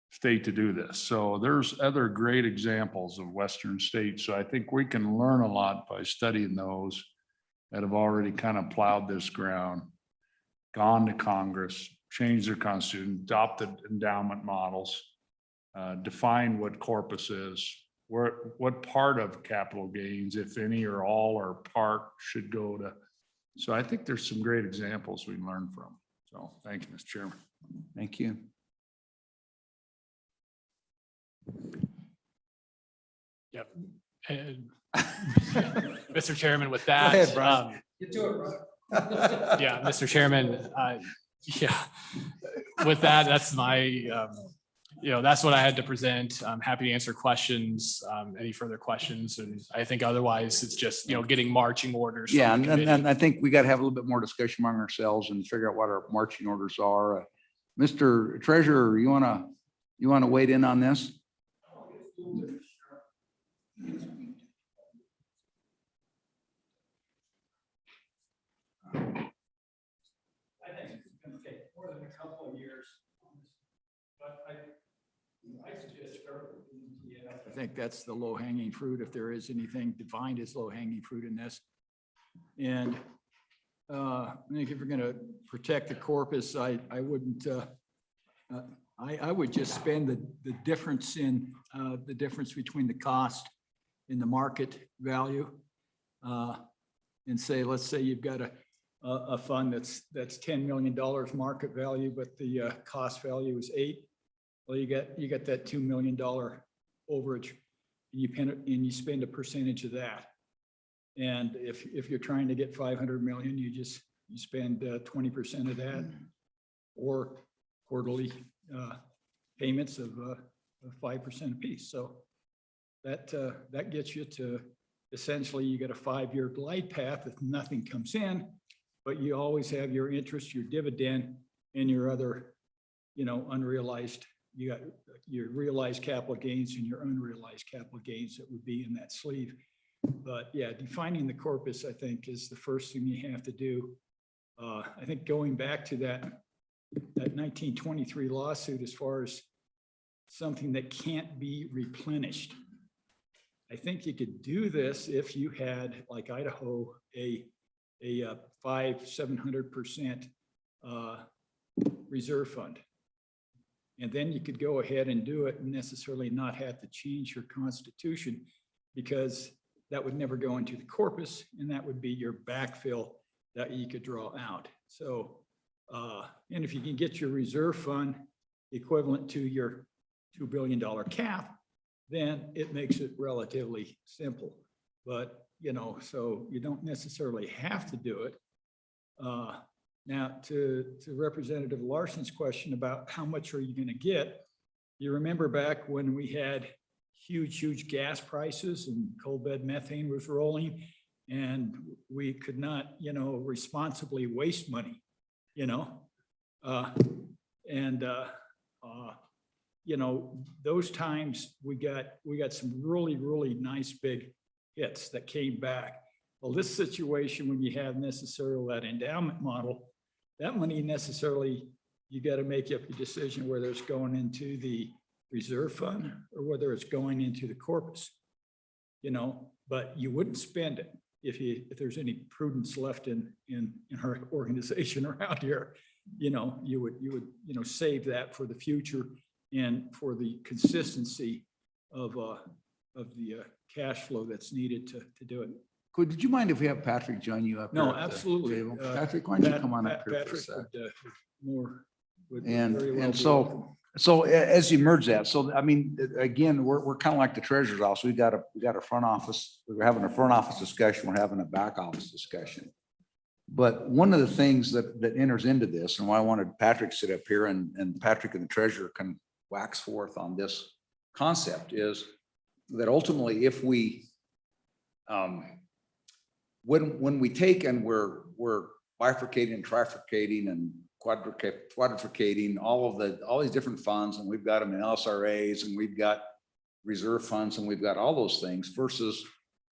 state to do this. So there's other great examples of Western states. So I think we can learn a lot by studying those that have already kind of plowed this ground, gone to Congress, changed their constitution, adopted endowment models, defined what corpus is, what part of capital gains, if any or all or part, should go to. So I think there's some great examples we can learn from. So thank you, Mr. Chairman.
Thank you.
Yep. And Mr. Chairman, with that.
Go ahead, Brian. Get to it, brother.
Yeah, Mr. Chairman, yeah, with that, that's my, that's what I had to present. I'm happy to answer questions, any further questions. And I think otherwise it's just, getting marching orders. from
Yeah,
the committee.
and I think we got to have a little bit more discussion among ourselves and figure out what our marching orders are. Mr. Treasurer, you want to wade in on this?
I think it's going to take more than a couple of years. But I suggest
I think that's the low hanging fruit, if there is anything defined as low hanging fruit in this. And I think if you're going to protect the corpus, I wouldn't, I would just spend the difference in the difference between the cost and the market value. And say, let's say you've got a fund that's $10 million market value, but the cost value is 8. Well, you got that $2 million overage, and you spend a percentage of that. And if you're trying to get 500 million, you spend 20% of that, or quarterly payments of 5% apiece. So that gets you to essentially you get a 5-year glide path if nothing comes in, but you always have your interest, your dividend, and your other, unrealized. You got your realized capital gains and your unrealized capital gains that would be in that sleeve. But yeah, defining the corpus, I think, is the first thing you have to do. I think going back to that 1923 lawsuit, as far as something that can't be replenished. I think you could do this if you had, like Idaho, a 700% reserve fund. And then you could go ahead and do it and necessarily not have to change your constitution, because that would never go into the corpus, and that would be your backfill that you could draw out. So, and if you can get your reserve fund equivalent to your $2 billion cap, then it makes it relatively simple. But, you know, so you don't necessarily have to do it. Now, to Representative Larson's question about how much are you going to get, you remember back when we had huge gas prices and coal bed methane was rolling, and we could not, you know, responsibly waste money, you know, you know, those times we got some really nice big hits that came back. Well, this situation, when you have necessarily that endowment model, that money necessarily, you got to make up your decision whether it's going into the reserve fund or whether it's going into the corpus, you know, but you wouldn't spend it if there's any prudence left in our organization around here. You know, you would save that for the future and for the consistency of the cash flow that's needed to do it.
Did you mind if we have Patrick join you up?
No,
here at the
absolutely.
table? Patrick, why don't you come on up here for a
Patrick
sec?
would
And,
very well
and
be
so, as you merge that, so I mean, again, we're kind of like the treasurer's office. We got a front office, we're having a front office discussion, we're having a back office discussion. But one of the things that enters into this, and why I wanted Patrick to sit up here and Patrick and the treasurer can wax forth on this concept, is that ultimately, if we, when we take and we're bifurcating and trifurcating and quadrificating all these different funds, and we've got them in LSRAs, and we've got reserve funds, and we've got all those things versus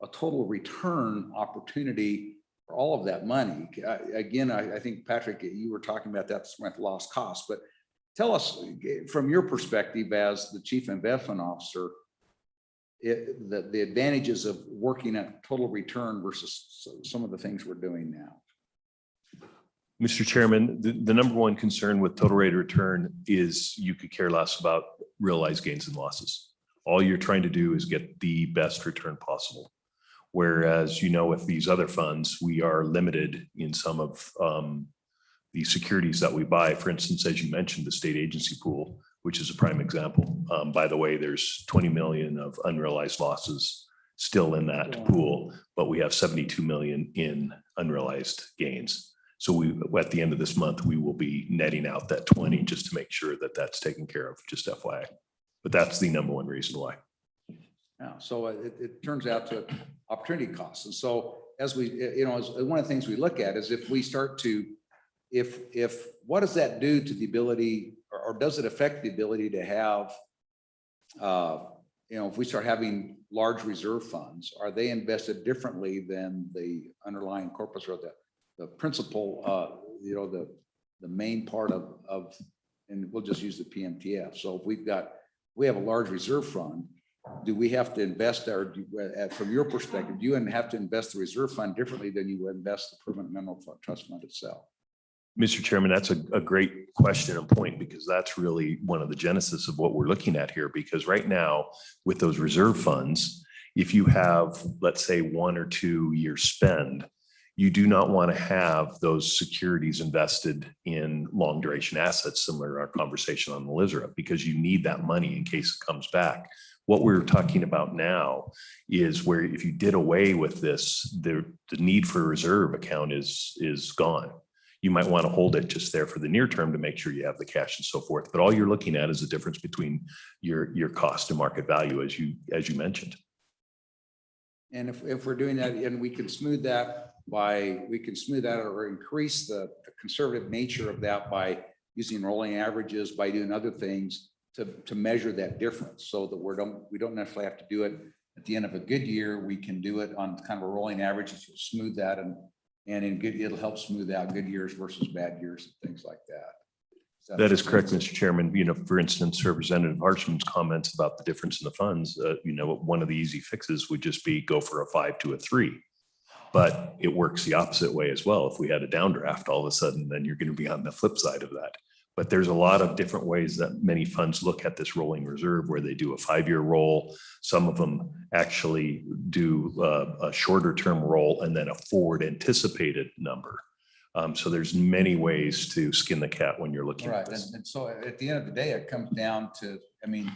a total return opportunity for all of that money. Again, I think, Patrick, you were talking about that with lost cost, but tell us from your perspective as the chief investment officer, the advantages of working at total return versus some of the things we're doing now.
Mr. Chairman, the number one concern with total rate of return is you could care less about realized gains and losses. All you're trying to do is get the best return possible. Whereas, you know, with these other funds, we are limited in some of the securities that we buy. For instance, as you mentioned, the state agency pool, which is a prime example. By the way, there's 20 million of unrealized losses still in that pool, but we have 72 million in unrealized gains. So at the end of this month, we will be netting out that 20 just to make sure that that's taken care of, just FYI. But that's the number one reason why.
Yeah, so it turns out to opportunity costs. And so as we, you know, as one of the things we look at is if we start to, if what does that do to the ability, or does it affect the ability to have, you know, if we start having large reserve funds, are they invested differently than the underlying corpus or the principal, you know, the main part of, and we'll just use the PMTF. So if we have a large reserve fund, do we have to invest, or from your perspective, do you have to invest the reserve fund differently than you would invest the permanent mineral trust fund itself?
Mr. Chairman, that's a great question and point, because that's really one of the genesis of what we're looking at here. Because right now, with those reserve funds, if you have, let's say, 1 or 2 year spend, you do not want to have those securities invested in long duration assets, similar to our conversation on the Lizera, because you need that money in case it comes back. What we're talking about now is where if you did away with this, the need for a reserve account is gone. You might want to hold it just there for the near term to make sure you have the cash and so forth. But all you're looking at is the difference between your cost to market value, as you mentioned.
And if we're doing that, and we can smooth that or increase the conservative nature of that by using rolling averages, by doing other things to measure that difference, so that we don't necessarily have to do it at the end of a good year, we can do it on kind of a rolling average, to smooth that, and in good, it'll help smooth out good years versus bad years and things like that.
That is correct, Mr. Chairman. You know, for instance, Representative Harshman's comments about the difference in the funds, you know, one of the easy fixes would just be go for a 5 to a 3. But it works the opposite way as well. If we had a downdraft all of a sudden, then you're going to be on the flip side of that. But there's a lot of different ways that many funds look at this rolling reserve, where they do a 5-year roll. Some of them actually do a shorter term roll and then a forward anticipated number. So there's many ways to skin the cat when you're looking at
Right,
this.
and so at the end of the day, it comes down to, I mean,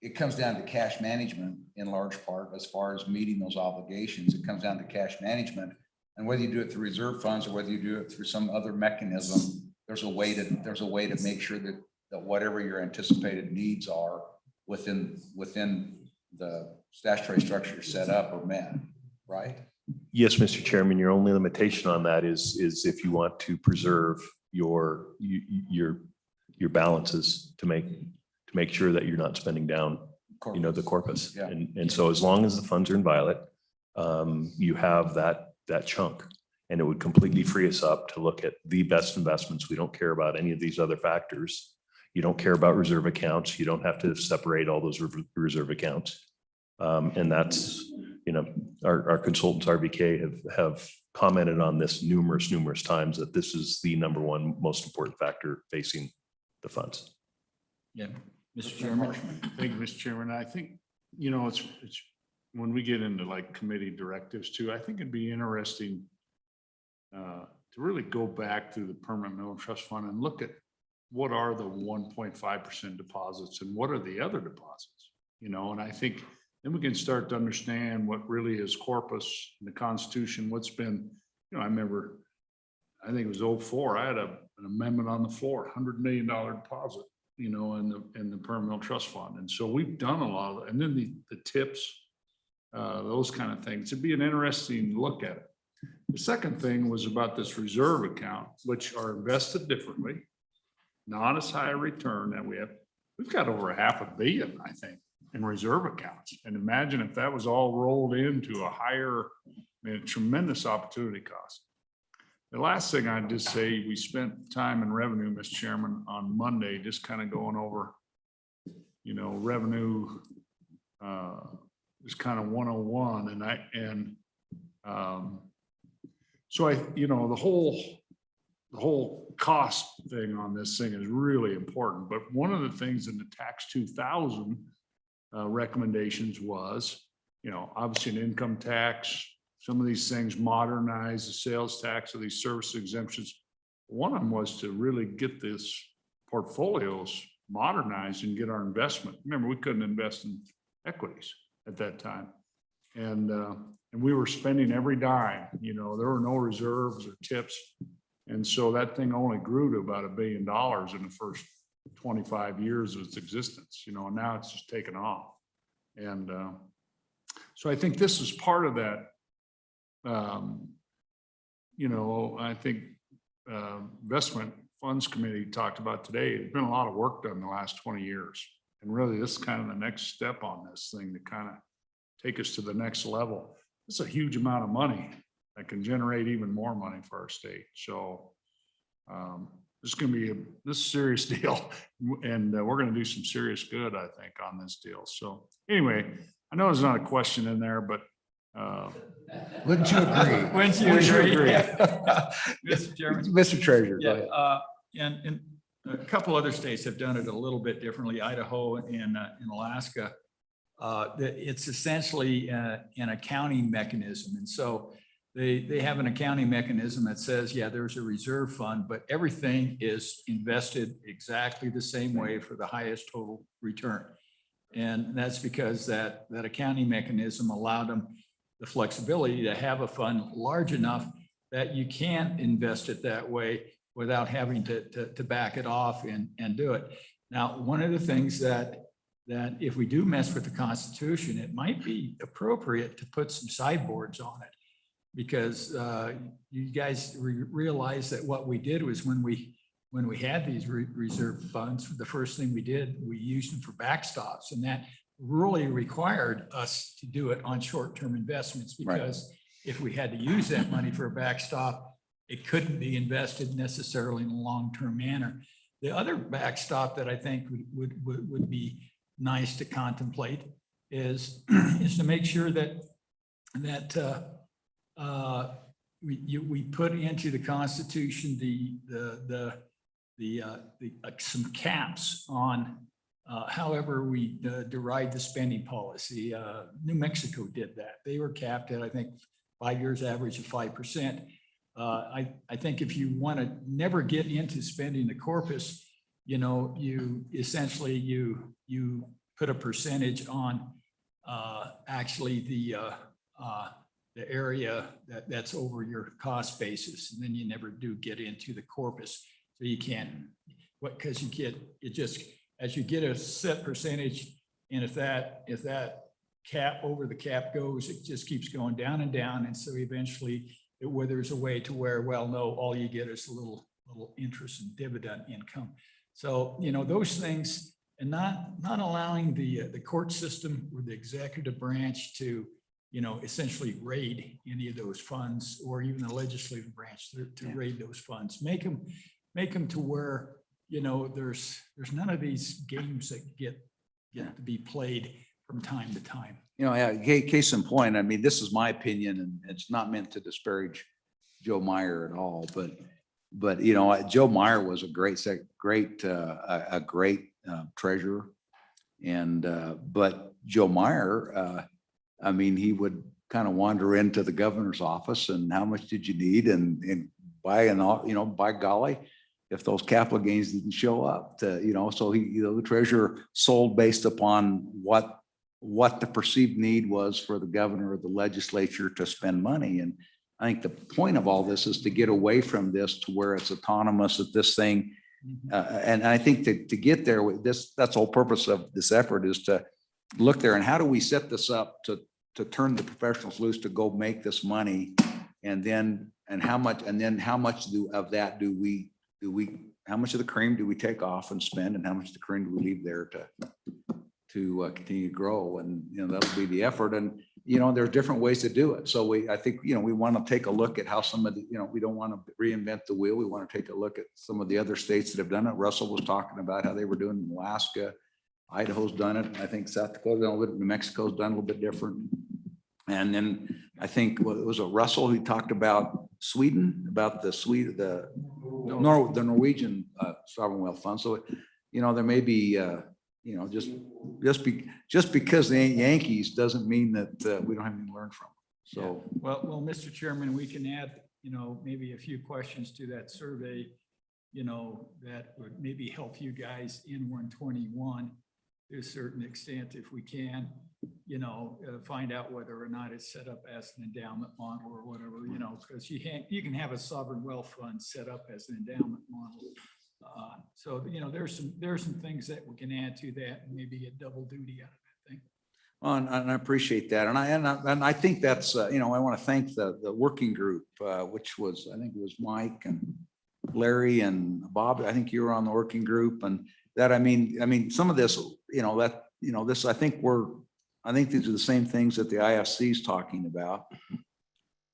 it comes down to cash management in large part, as far as meeting those obligations. It comes down to cash management, and whether you do it through reserve funds or whether you do it through some other mechanism, there's a way to make sure that whatever your anticipated needs are within the statutory structure set up or met, right?
Yes, Mr. Chairman, your only limitation on that is if you want to preserve your balances to make sure that you're not spending down, you know, the corpus.
Yeah.
And so as long as the funds are in violet, you have that chunk, and it would completely free us up to look at the best investments. We don't care about any of these other factors. You don't care about reserve accounts. You don't have to separate all those reserve accounts. And that's, you know, our consultants, RBK, have commented on this numerous times, that this is the number one most important factor facing the funds.
Yeah, Mr. Chairman.
Thank you, Mr. Chairman. I think, you know, it's when we get into like committee directives too, I think it'd be interesting to really go back to the permanent mineral trust fund and look at what are the 1.5% deposits and what are the other deposits, you know, and I think then we can start to understand what really is corpus in the Constitution, what's been, you know, I remember, I think it was 2004, I had an amendment on the floor, $100 million deposit, you know, in the permanent trust fund. And so we've done a lot of, and then the tips, those kind of things. It'd be an interesting look at it. The second thing was about this reserve account, which are invested differently, not as high a return that we have. We've got over $500 million, I think, in reserve accounts. And imagine if that was all rolled into a higher, I mean, a tremendous opportunity cost. The last thing I'd just say, we spent time in revenue, Mr. Chairman, on Monday, just kind of going over, you know, revenue, just kind of 101. So you know, the whole cost thing on this thing is really important. But one of the things in the tax 2000 recommendations was, you know, obviously an income tax, some of these things modernize the sales tax of these service exemptions. One of them was to really get this portfolios modernized and get our investment. Remember, we couldn't invest in equities at that time. And we were spending every dime, you know, there were no reserves or tips. And so that thing only grew to about $1 billion in the first 25 years of its existence, you know, and now it's just taken off. And so I think this is part of that. You know, I think investment funds committee talked about today, there's been a lot of work done in the last 20 years. And really this is kind of the next step on this thing to kind of take us to the next level. It's a huge amount of money that can generate even more money for our state. So this is going to be this is a serious deal, and we're going to do some serious good, I think, on this deal. So anyway, I know there's not a question in there, but
Wouldn't you agree?
Wouldn't you agree? Mr. Chairman.
Mr. Treasurer, go ahead.
Yeah, and a couple other states have done it a little bit differently. Idaho and in Alaska, it's essentially an accounting mechanism. And so they have an accounting mechanism that says, yeah, there's a reserve fund, but everything is invested exactly the same way for the highest total return. And that's because that accounting mechanism allowed them the flexibility to have a fund large enough that you can invest it that way without having to back it off and do it. Now, one of the things that if we do mess with the Constitution, it might be appropriate to put some sideboards on it, because you guys realize that what we did was when we had these reserve funds, the first thing we did, we used them for backstops, and really required us to do it on short-term investments
Right.
because if we had to use that money for a backstop, it couldn't be invested necessarily in a long-term manner. The other backstop that I think would be nice to contemplate is to make sure that we put into the Constitution some caps on however we deride the spending policy. New Mexico did that. They were capped at, I think, 5 years average of 5%. I think if you want to never get into spending the corpus, you essentially you put a percentage on actually the area that's over your cost basis, and then you never do get into the corpus. So you can't, because as you get a set percentage, and if that cap over the cap goes, it just keeps going down and down, and so eventually it withers away to where, well, no, all you get is a little interest and dividend income. So those things, and not allowing the court system or the executive branch to essentially raid any of those funds, or even the legislative branch to raid those funds. Make them to where there's none of these games that get to be played from time to time.
Case in point, I mean, this is my opinion, and it's not meant to disparage Joe Meyer at all, but Joe Meyer was a great treasurer, but Joe Meyer, I mean, he would kind of wander into the governor's office and how much did you need? And by golly, if those capital gains didn't show up so he, the treasurer sold based upon what the perceived need was for the governor or the legislature to spend money. And I think the point of all this is to get away from this to where it's autonomous at this thing. And I think to get there with this, that's the whole purpose of this effort, is to look there and how do we set this up to turn the professionals loose to go make this money, and how much of that do we how much of the cream do we take off and spend, and how much of the cream do we leave there to continue to grow? And that'll be the effort. And there's different ways to do it. So I think we want to take a look at how some of the we don't want to reinvent the wheel. We want to take a look at some of the other states that have done it. Russell was talking about how they were doing in Alaska. Idaho's done it. I think South Dakota, New Mexico's done a little bit different. And then I think was it Russell who talked about Sweden, about the Norwegian sovereign wealth fund. So there may be just because they ain't Yankees doesn't mean that we don't have anything to learn from. So
well, Mr. Chairman, we can add maybe a few questions to that survey that would maybe help you guys in 121 to a certain extent, if we can, find out whether or not it's set up as an endowment model or whatever, because you can have a sovereign wealth fund set up as an endowment model. So, there's some things that we can add to that and maybe get double duty out of that thing.
Well, and I appreciate that. And I think that's, I want to thank the working group, which was, I think it was Mike and Larry and Bob. I think you were on the working group, and that, I mean, some of this, this, I think these are the same things that the IFC is talking about,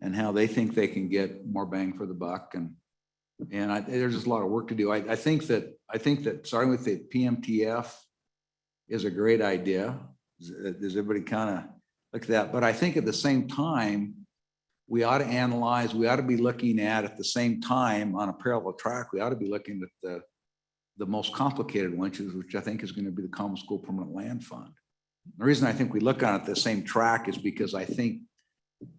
and how they think they can get more bang for the buck. And there's just a lot of work to do. I think that starting with the PMTF is a great idea. Does everybody kind of look at that? But I think at the same time, we ought to analyze, we ought to be looking at the same time on a parallel track, we ought to be looking at the most complicated one, which I think is going to be the Common School Permanent Land Fund. The reason I think we look on it the same track is because I think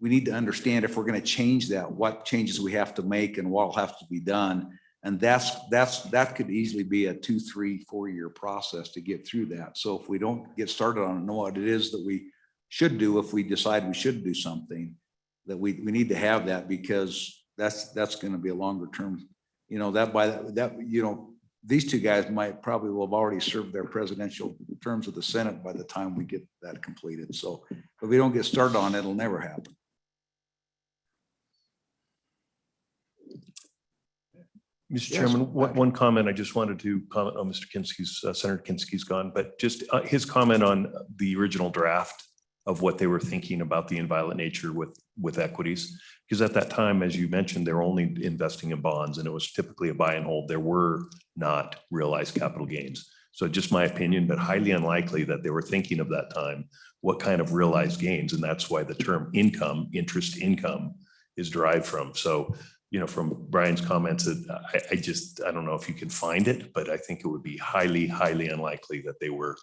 we need to understand, if we're going to change that, what changes we have to make and what will have to be done. And that could easily be a 2, 3, 4 year process to get through that. So if we don't get started on it, know what it is that we should do, if we decide we should do something, that we need to have that, because that's going to be a longer term, these two guys probably will have already served their presidential terms of the Senate by the time we get that completed. So if we don't get started on it, it'll never happen.
Mr.
Yes,
Chairman,
Patrick.
one comment I just wanted to comment on. Mr. Kinski's, Senator Kinski's gone, but just his comment on the original draft of what they were thinking about the inviolate nature with equities. Because at that time, as you mentioned, they were only investing in bonds and it was typically a buy and hold. There were not realized capital gains. So just my opinion, but highly unlikely that they were thinking of that time, what kind of realized gains. And that's why the term income, interest income is derived from. So, you know, from Brian's comments, I don't know if you can find it, but I think it would be highly, highly unlikely that they were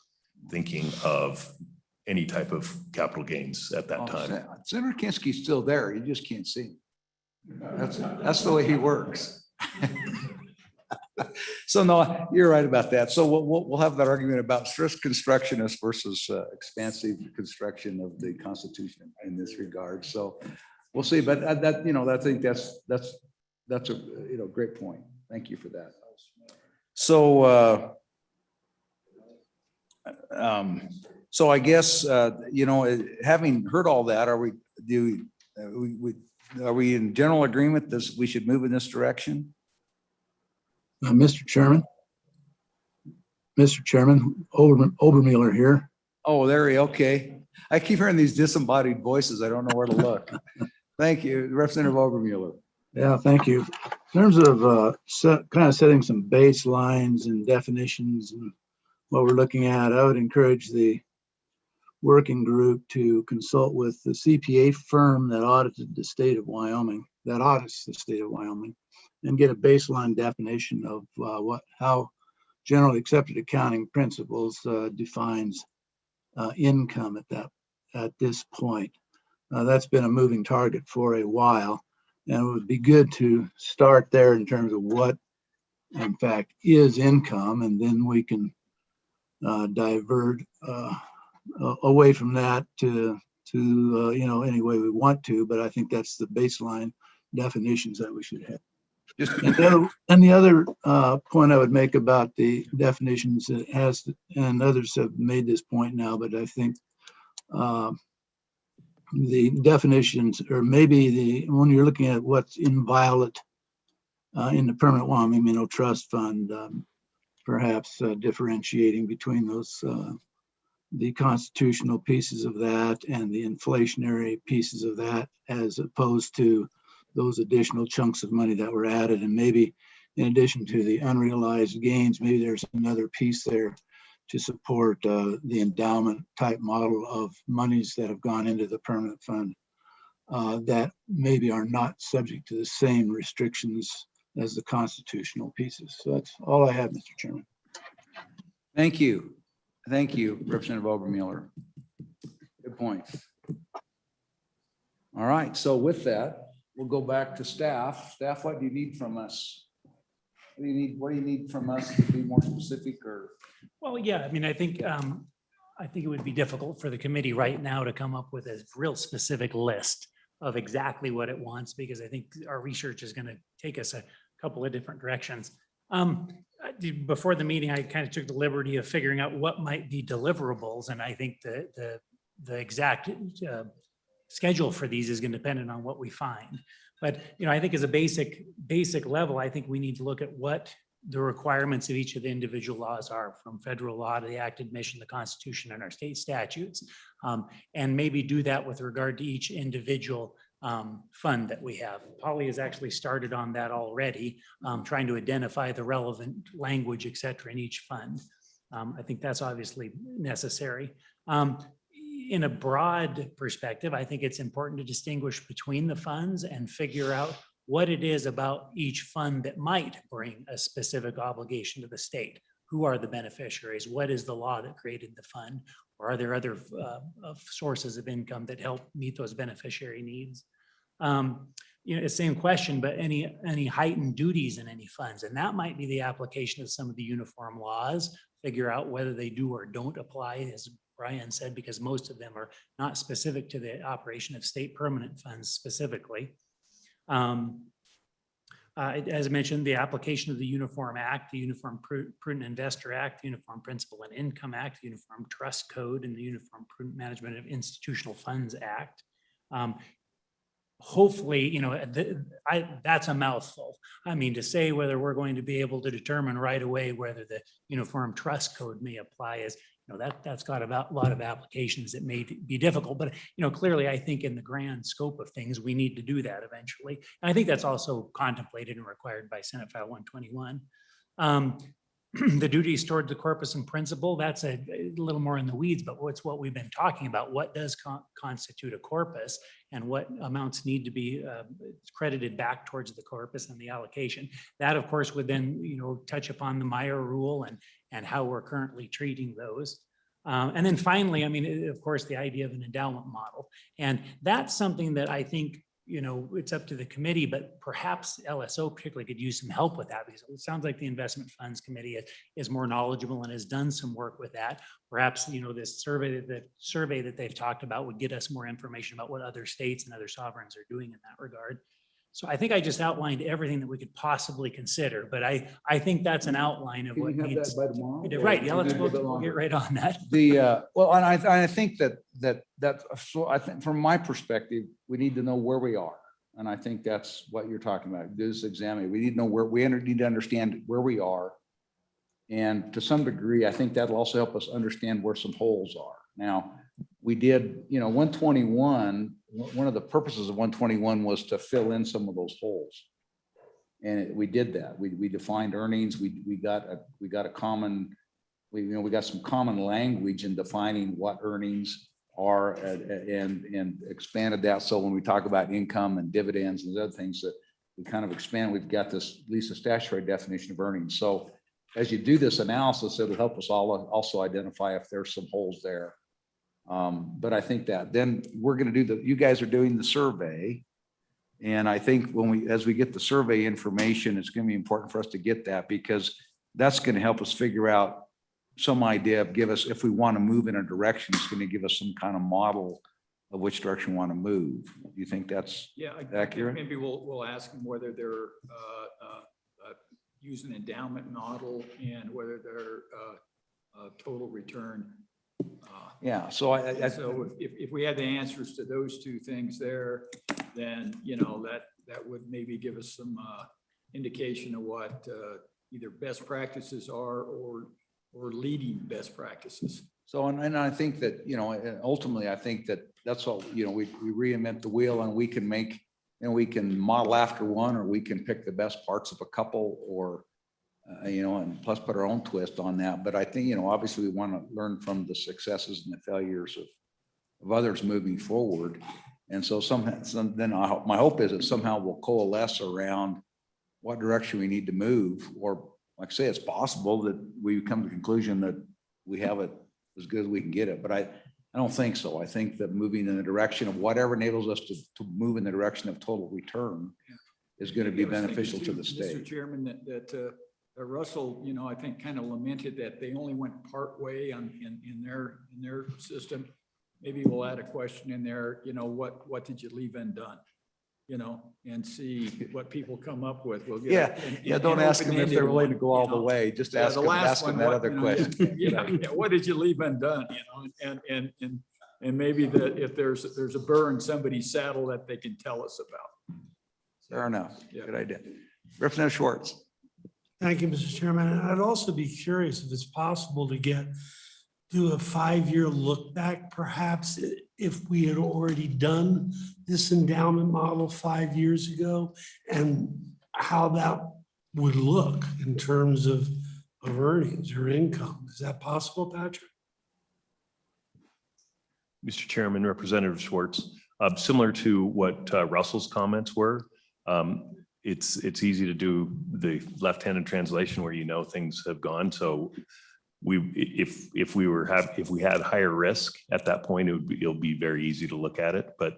thinking of any type of capital gains at that time.
Senator Kinski's still there. You just can't see him. That's the way he works. So no, you're right about that. So we'll have that argument about strict constructionist versus expansive construction of the Constitution in this regard. So we'll see, but that, you know, I think that's a, you know, great point. Thank you for that. So so I guess, you know, having heard all that, are we in general agreement that we should move in this direction?
Mr. Chairman, Obermueller here.
Oh, okay. I keep hearing these disembodied voices. I don't know where to look. Thank you, Representative Obermueller.
Yeah, thank you. In terms of kind of setting some baselines and definitions and what we're looking at, I would encourage the working group to consult with the CPA firm that audits the state of Wyoming, and get a baseline definition of how generally accepted accounting principles defines income at this point. That's been a moving target for a while, and it would be good to start there in terms of what, in fact, is income, and then we can divert away from that to you know, any way we want to. But I think that's the baseline definitions that we should have. And the other point I would make about the definitions, and others have made this point now, but I think the definitions, or maybe when you're looking at what's inviolate in the Permanent Wyoming Mineral Trust Fund, perhaps differentiating between those, the constitutional pieces of that and the inflationary pieces of that, as opposed to those additional chunks of money that were added. And maybe in addition to the unrealized gains, maybe there's another piece there to support the endowment type model of monies that have gone into the permanent fund that maybe are not subject to the same restrictions as the constitutional pieces. So that's all I have, Mr. Chairman.
Thank you. Thank you, Representative Obermueller. Good point. All right, so with that, we'll go back to staff. Staff, what do you need from us? What do you need from us to be more specific, or?
Well, yeah, I mean, I think it would be difficult for the committee right now to come up with a real specific list of exactly what it wants, because I think our research is going to take us a couple of different directions. Before the meeting, I kind of took the liberty of figuring out what might be deliverables, and I think the exact schedule for these is going to depend on what we find. But, you know, I think as a basic level, I think we need to look at what the requirements of each of the individual laws are, from federal law to the Act of Admission, the Constitution, and our state statutes, and maybe do that with regard to each individual fund that we have. Polly has actually started on that already, trying to identify the relevant language, et cetera, in each fund. I think that's obviously necessary. In a broad perspective, I think it's important to distinguish between the funds and figure out what it is about each fund that might bring a specific obligation to the state. Who are the beneficiaries? What is the law that created the fund? Or are there other sources of income that help meet those beneficiary needs? You know, same question, but any heightened duties in any funds, and that might be the application of some of the uniform laws, figure out whether they do or don't apply, as Brian said, because most of them are not specific to the operation of state permanent funds specifically. As I mentioned, the application of the Uniform Act, the Uniform Prudent Investor Act, the Uniform Principal and Income Act, the Uniform Trust Code, and the Uniform Prudent Management of Institutional Funds Act. hopefully, that's a mouthful. I mean, to say whether we're going to be able to determine right away whether the Uniform Trust Code may apply is, that's got a lot of applications that may be difficult. But, clearly, I think in the grand scope of things, we need to do that eventually. And I think that's also contemplated and required by Senate File 121. The duties toward the corpus and principle, that's a little more in the weeds, but what's what we've been talking about. What does constitute a corpus and what amounts need to be credited back towards the corpus and the allocation? That, of course, would then, touch upon the Meyer rule and how we're currently treating those. And then finally, I mean, of course, the idea of an endowment model. And that's something that I think, it's up to the committee, but perhaps LSO particularly could use some help with that, because it sounds like the Investment Funds Committee is more knowledgeable and has done some work with that. Perhaps, this survey that they've talked about would get us more information about what other states and other sovereigns are doing in that regard. So I think I just outlined everything that we could possibly consider, but I think that's an outline of
Can
what
we have
needs.
that by tomorrow?
Right, yeah,
Or
let's
do a bit
we'll
longer?
get right on that.
Well, and I think so I think from my perspective, we need to know where we are. And I think that's what you're talking about. This examine, we need to know we need to understand where we are. And to some degree, I think that'll also help us understand where some holes are. Now, we did, 121, one of the purposes of 121 was to fill in some of those holes. And we did that. We defined earnings. We got a common, we got some common language in defining what earnings are and expanded that. So when we talk about income and dividends and other things that we kind of expand, we've got this, at least a statutory definition of earnings. So as you do this analysis, it'll help us all also identify if there's some holes there. But I think that then we're going to do you guys are doing the survey. And I think as we get the survey information, it's going to be important for us to get that, because that's going to help us figure out some idea of if we want to move in a direction, it's going to give us some kind of model of which direction we want to move. Do you think that's accurate?
Maybe we'll ask them whether they're using an endowment model and whether they're total return.
Yeah, so
So if we had the answers to those two things there, then, that would maybe give us some indication of what either best practices are or leading best practices.
So, and I think that, ultimately, I think that's all, we reinvent the wheel and we can make, we can model after one, or we can pick the best parts of a couple, or, and plus put our own twist on that. But I think, obviously we want to learn from the successes and the failures of others moving forward. And so then my hope is that somehow we'll coalesce around what direction we need to move, or like I say, it's possible that we come to the conclusion that we have it as good as we can get it, but I don't think so. I think that moving in the direction of whatever enables us to move in the direction of total return is going to be beneficial to the state.
Mr. Chairman, that Russell, I think kind of lamented that they only went part way in their system. Maybe we'll add a question in there, what did you leave undone? And see what people come up with. We'll get
Don't ask them if they're willing to go all the way. Just ask them that other question.
What did you leave undone? And maybe if there's a burr in somebody's saddle that they can tell us about.
Fair enough. Good idea. Representative Schwartz.
Thank you, Mr. Chairman. And I'd also be curious if it's possible to do a 5-year look back, perhaps, if we had already done this endowment model 5 years ago, and how that would look in terms of earnings or income. Is that possible, Patrick?
Mr. Chairman, Representative Schwartz, similar to what Russell's comments were, it's easy to do the left-handed translation where things have gone. So if we had higher risk at that point, it'll be very easy to look at it. But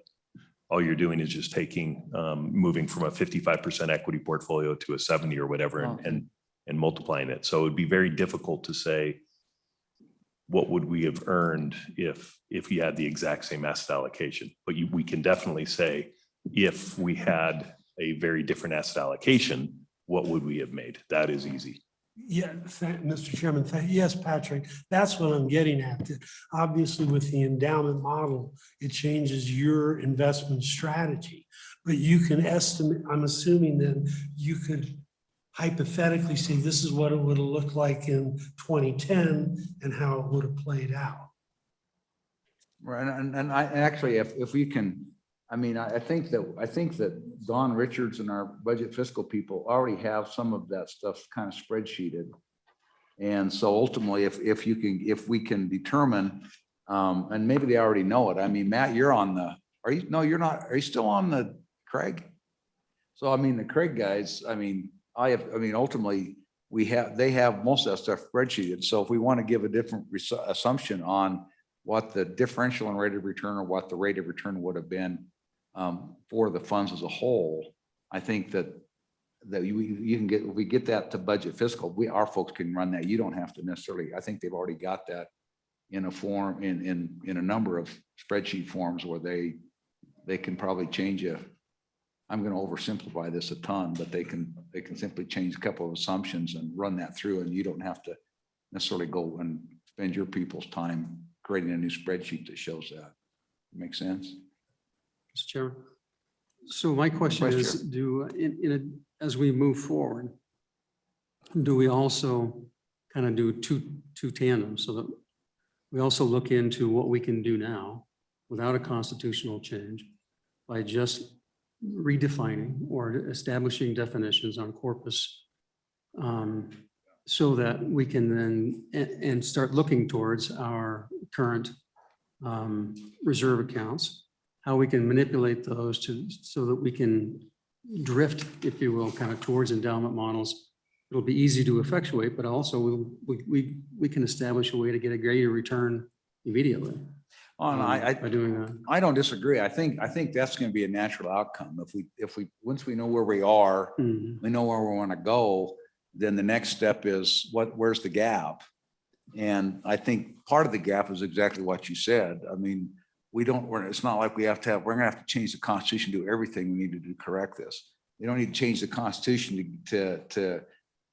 all you're doing is just moving from a 55% equity portfolio to a 70 or whatever, and multiplying it. So it'd be very difficult to say what would we have earned if you had the exact same asset allocation. But we can definitely say, if we had a very different asset allocation, what would we have made? That is easy.
Yeah, Mr. Chairman, yes, Patrick, that's what I'm getting at. That obviously, with the endowment model, it changes your investment strategy. But you can estimate, I'm assuming then you could hypothetically say this is what it would have looked like in 2010 and how it would have played out.
Right, and I actually, if we can, I mean, I think that Don Richards and our budget fiscal people already have some of that stuff kind of spreadsheeted. And so ultimately, if we can determine, and maybe they already know it. I mean, Matt, you're on the, you're not, are you still on the Craig? So I mean, the Craig guys, I mean, ultimately, they have most of that stuff spreadsheeted. So if we want to give a different assumption on what the differential in rate of return or what the rate of return would have been for the funds as a whole, I think that you can get, if we get that to budget fiscal, our folks can run that. You don't have to necessarily, I think they've already got that in a form, in a number of spreadsheet forms where they can probably change I'm going to oversimplify this a ton, but they can simply change a couple of assumptions and run that through, and you don't have to necessarily go and spend your people's time creating a new spreadsheet that shows that. Makes sense?
Mr. Chairman. So my question is, as we move forward, do we also kind of do two tandems so that we also look into what we can do now without a constitutional change by just redefining or establishing definitions on corpus so that we can then and start looking towards our current reserve accounts, how we can manipulate those so that we can drift, if you will, kind of towards endowment models. It'll be easy to effectuate, but also we can establish a way to get a greater return immediately. By doing that.
I don't disagree. I think that's going to be a natural outcome. If we once we know where we are, we know where we want to go, then the next step is where's the gap? And I think part of the gap is exactly what you said. I mean, it's not like we're going to have to change the Constitution, do everything we need to do to correct this. We don't need to change the Constitution to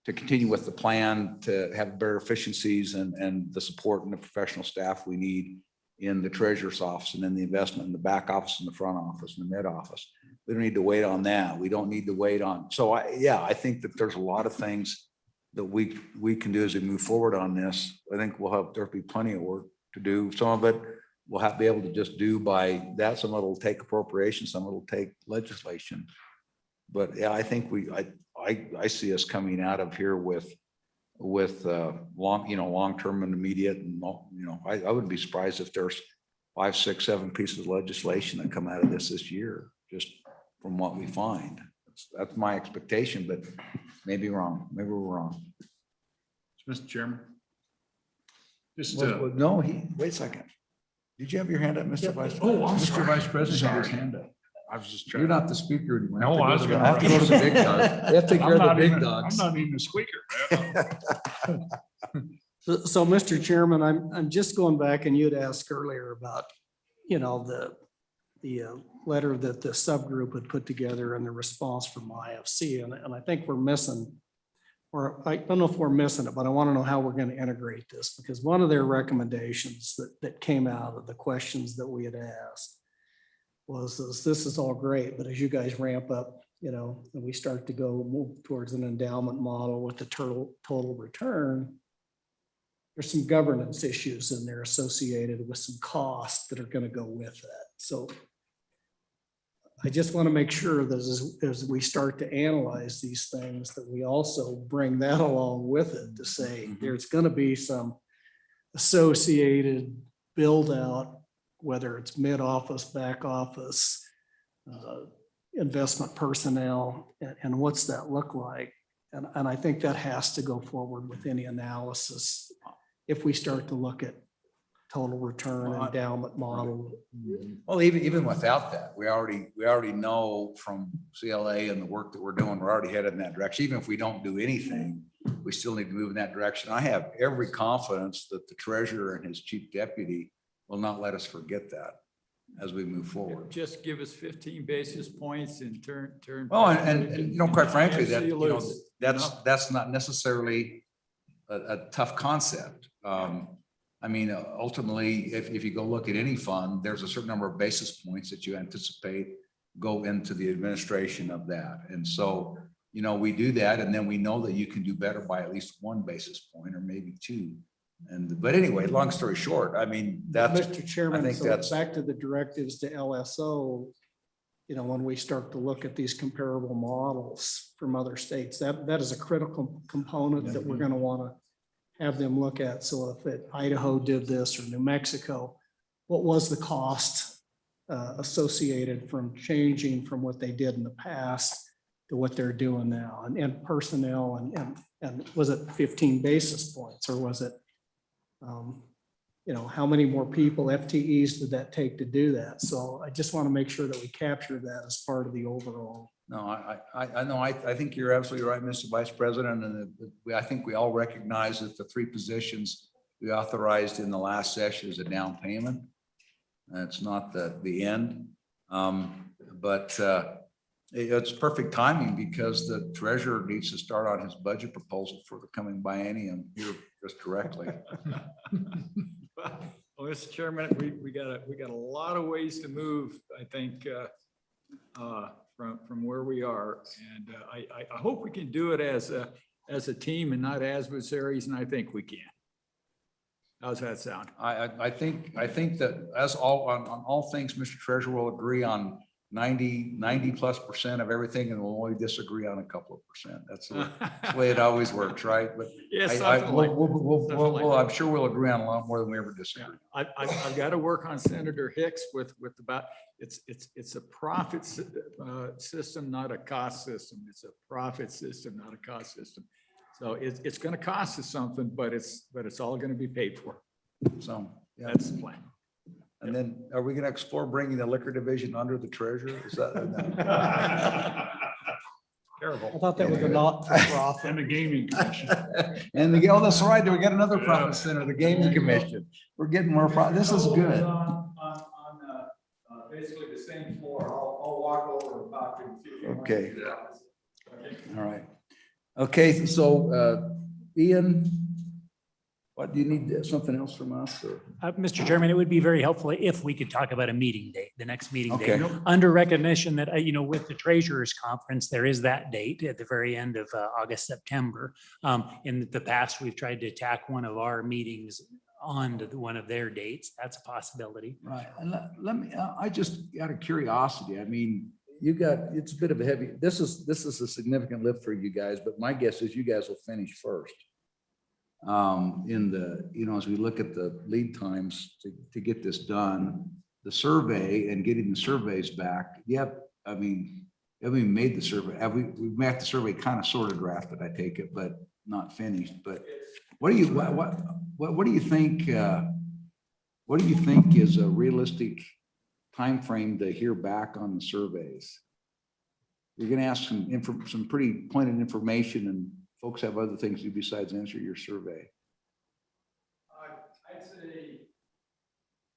continue with the plan, to have better efficiencies and the support and the professional staff we need in the treasurer's office and in the investment in the back office and the front office and the mid office. We don't need to wait on that. We don't need to wait on. So I think that there's a lot of things that we can do as we move forward on this. I think there'll be plenty of work to do. Some of it we'll be able to just do by that. Some of it will take appropriation, some of it will take legislation. But yeah, I think I see us coming out of here with long-term and immediate, and I wouldn't be surprised if there's 5, 6, 7 pieces of legislation that come out of this year, just from what we find. That's my expectation, but maybe wrong. Maybe we're wrong.
Mr. Chairman. Just
No, wait a second. Did you have your hand up, Mr. Vice?
Oh, I'm
Mr.
sorry.
Vice President had his
Sorry.
hand up.
I was just trying.
You're not the speaker anymore.
No, I was
I
gonna-
have to go to the big dogs. They have to take care of the big dogs.
I'm not even a squeaker, man.
So, Mr. Chairman, I'm just going back, and you'd asked earlier about, the letter that the subgroup had put together and the response from IFC, and I think we're missing, or I don't know if we're missing it, but I want to know how we're going to integrate this, because one of their recommendations that came out of the questions that we had asked was this is all great, but as you guys ramp up, and we start to move towards an endowment model with the total return, there's some governance issues in there associated with some costs that are going to go with that. So I just want to make sure that as we start to analyze these things, that we also bring that along with it to say there's going to be some associated build out, whether it's mid office, back office, investment personnel, and what's that look like? And I think that has to go forward with any analysis if we start to look at total return endowment model.
Well, even without that, we already know from CLA and the work that we're doing, we're already headed in that direction. Even if we don't do anything, we still need to move in that direction. I have every confidence that the treasurer and his chief deputy will not let us forget that as we move forward.
Just give us 15 basis points and turn.
Oh, and quite frankly, that's not necessarily a tough concept. I mean, ultimately, if you go look at any fund, there's a certain number of basis points that you anticipate go into the administration of that. And so, we do that, and then we know that you can do better by at least 1 basis point or maybe 2. But anyway, long story short, I mean, that's,
Mr. Chairman,
I think
so
that's-
back to the directives to LSO, when we start to look at these comparable models from other states, that is a critical component that we're going to want to have them look at. So if Idaho did this or New Mexico, what was the cost associated from changing from what they did in the past to what they're doing now, and personnel, and was it 15 basis points, or was it, how many more people, FTEs, did that take to do that? So I just want to make sure that we capture that as part of the overall.
No, I know, I think you're absolutely right, Mr. Vice President, and I think we all recognize that the 3 positions we authorized in the last session is a down payment. It's not the end. But it's perfect timing because the treasurer needs to start on his budget proposal for the coming biennium here just directly.
Well, Mr. Chairman, we got a lot of ways to move, I think, from where we are. And I hope we can do it as a team and not as adversaries, and I think we can. How's that sound?
I think that as on all things, Mr. Treasurer will agree on 90+% of everything, and we'll only disagree on a couple of percent. That's the way it always works, right? But
Yes,
I'm sure we'll agree on a lot more than we ever disagree.
I've got to work on Senator Hicks with about, it's a profit system, not a cost system. It's a profit system, not a cost system. So it's going to cost us something, but it's all going to be paid for.
So yeah.
That's the plan.
And then are we going to explore bringing the liquor division under the treasurer? Is that?
Terrible.
I thought that was a not for profit.
And the gaming commission.
And that's right. We got another profit center, the gaming commission. We're getting more profit. This is good.
On basically the same floor. I'll walk over and talk to you.
Okay. All right. Okay, so Ian, what do you need? Something else from us? Or?
Mr. Chairman, it would be very helpful if we could talk about a meeting date, the next meeting date.
Okay.
Under recognition that, with the treasurer's conference, there is that date at the very end of August, September. In the past, we've tried to tack one of our meetings on to one of their dates. That's a possibility.
Right. And let me, I just out of curiosity, I mean, it's a bit of a heavy, this is a significant lift for you guys, but my guess is you guys will finish first. As we look at the lead times to get this done, the survey and getting the surveys back. Yep. I mean, have we even made the survey? We've made the survey kind of sort of drafted, I take it, but not finished. But what do you think? What do you think is a realistic time frame to hear back on the surveys? You're going to ask some pretty pointed information, and folks have other things to do besides answer your survey.
I'd say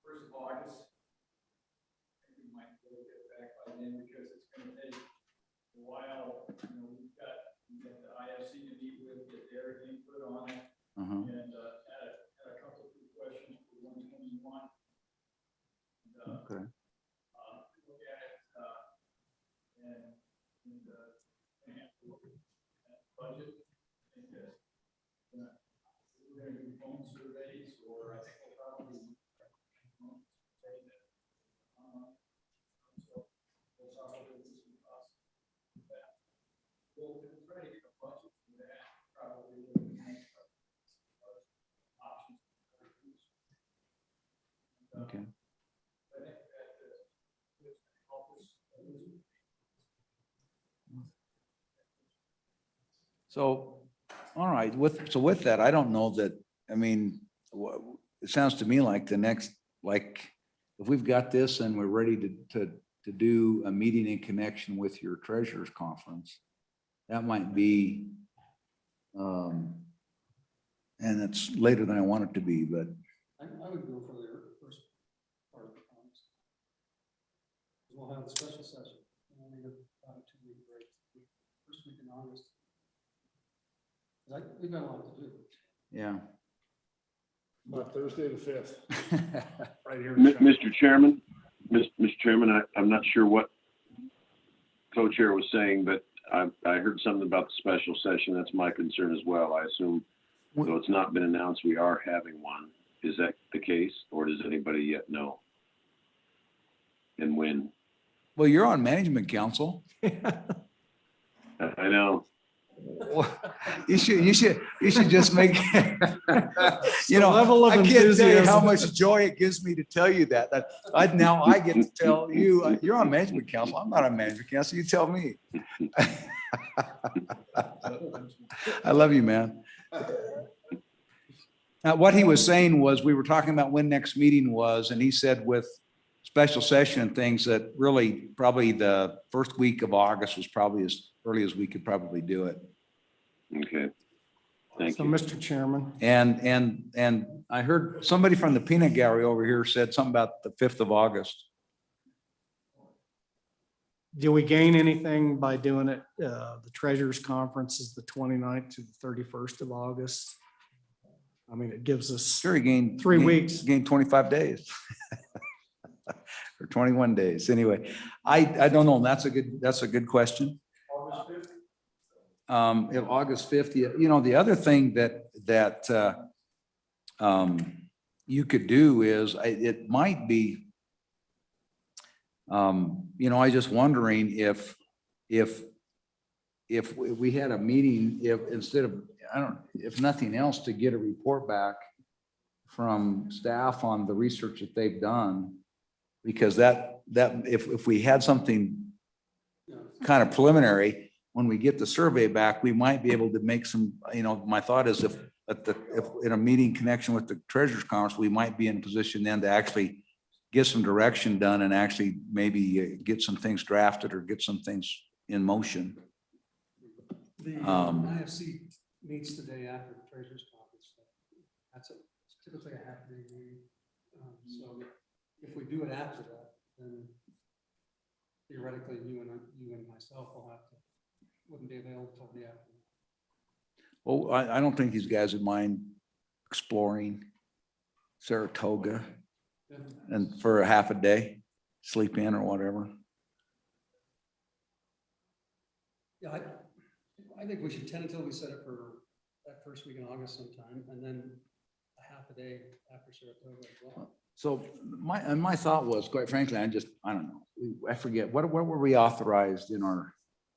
1st of August. I think we might get back by then because it's going to take a while. We've got the IFC to meet with, get their input on it, and had a couple of questions for 121.
Okay.
Look at it and look at budget. I think that we're going to do phone surveys, or I think we'll probably say that. So we'll talk about this with us. We'll try to get a budget for that probably in the next options.
Okay.
I think that this can help us.
So, all right, with that, I don't know that, I mean, it sounds to me like if we've got this and we're ready to do a meeting in connection with your treasurer's conference, that might be, and it's later than I want it to be, but.
I would go for the first part of the conference. We'll have a special session. And we have about a 2-week break. First week in August. We've got a lot to do.
Yeah.
About Thursday the 5th. Right here.
Mr. Chairman, I'm not sure what co-chair was saying, but I heard something about the special session. That's my concern as well. I assume, though it's not been announced, we are having one. Is that the case, or does anybody yet know? And when?
Well, you're on management council.
I know.
You should just make, you know,
level of
I can't tell you how
enthusiasm.
much joy it gives me to tell you that. Now I get to tell you, you're on management council. I'm not on management council. You tell me. I love you, man. What he was saying was, we were talking about when next meeting was, and he said with special session and things that really probably the first week of August was probably as early as we could probably do it.
Okay. Thank
So,
you.
Mr. Chairman,
And I heard somebody from the peanut gallery over here said something about the 5th of August.
do we gain anything by doing it? The treasurer's conference is the 29th to the 31st of August. I mean, it gives us
Sure, he gained
3 weeks.
Gained 25 days. Or 21 days. Anyway, I don't know. That's a good question. August 5th, you know, the other thing that you could do is, it might be, you know, I just wondering if we had a meeting, if instead of, if nothing else, to get a report back from staff on the research that they've done, because that if we had something kind of preliminary, when we get the survey back, we might be able to make some, you know, my thought is if in a meeting connection with the treasurer's conference, we might be in a position then to actually get some direction done and actually maybe get some things drafted or get some things in motion.
The IFC meets the day after the treasurer's conference. That's typically a half day meeting. So if we do it after that, then theoretically you and myself wouldn't be available till the afternoon.
Oh, I don't think these guys would mind exploring Saratoga and for a half a day, sleep in or whatever.
Yeah, I think we should tentatively set it for that first week in August sometime, and then a half a day after Saratoga as well.
So my thought was, quite frankly, I don't know. I forget, what were we authorized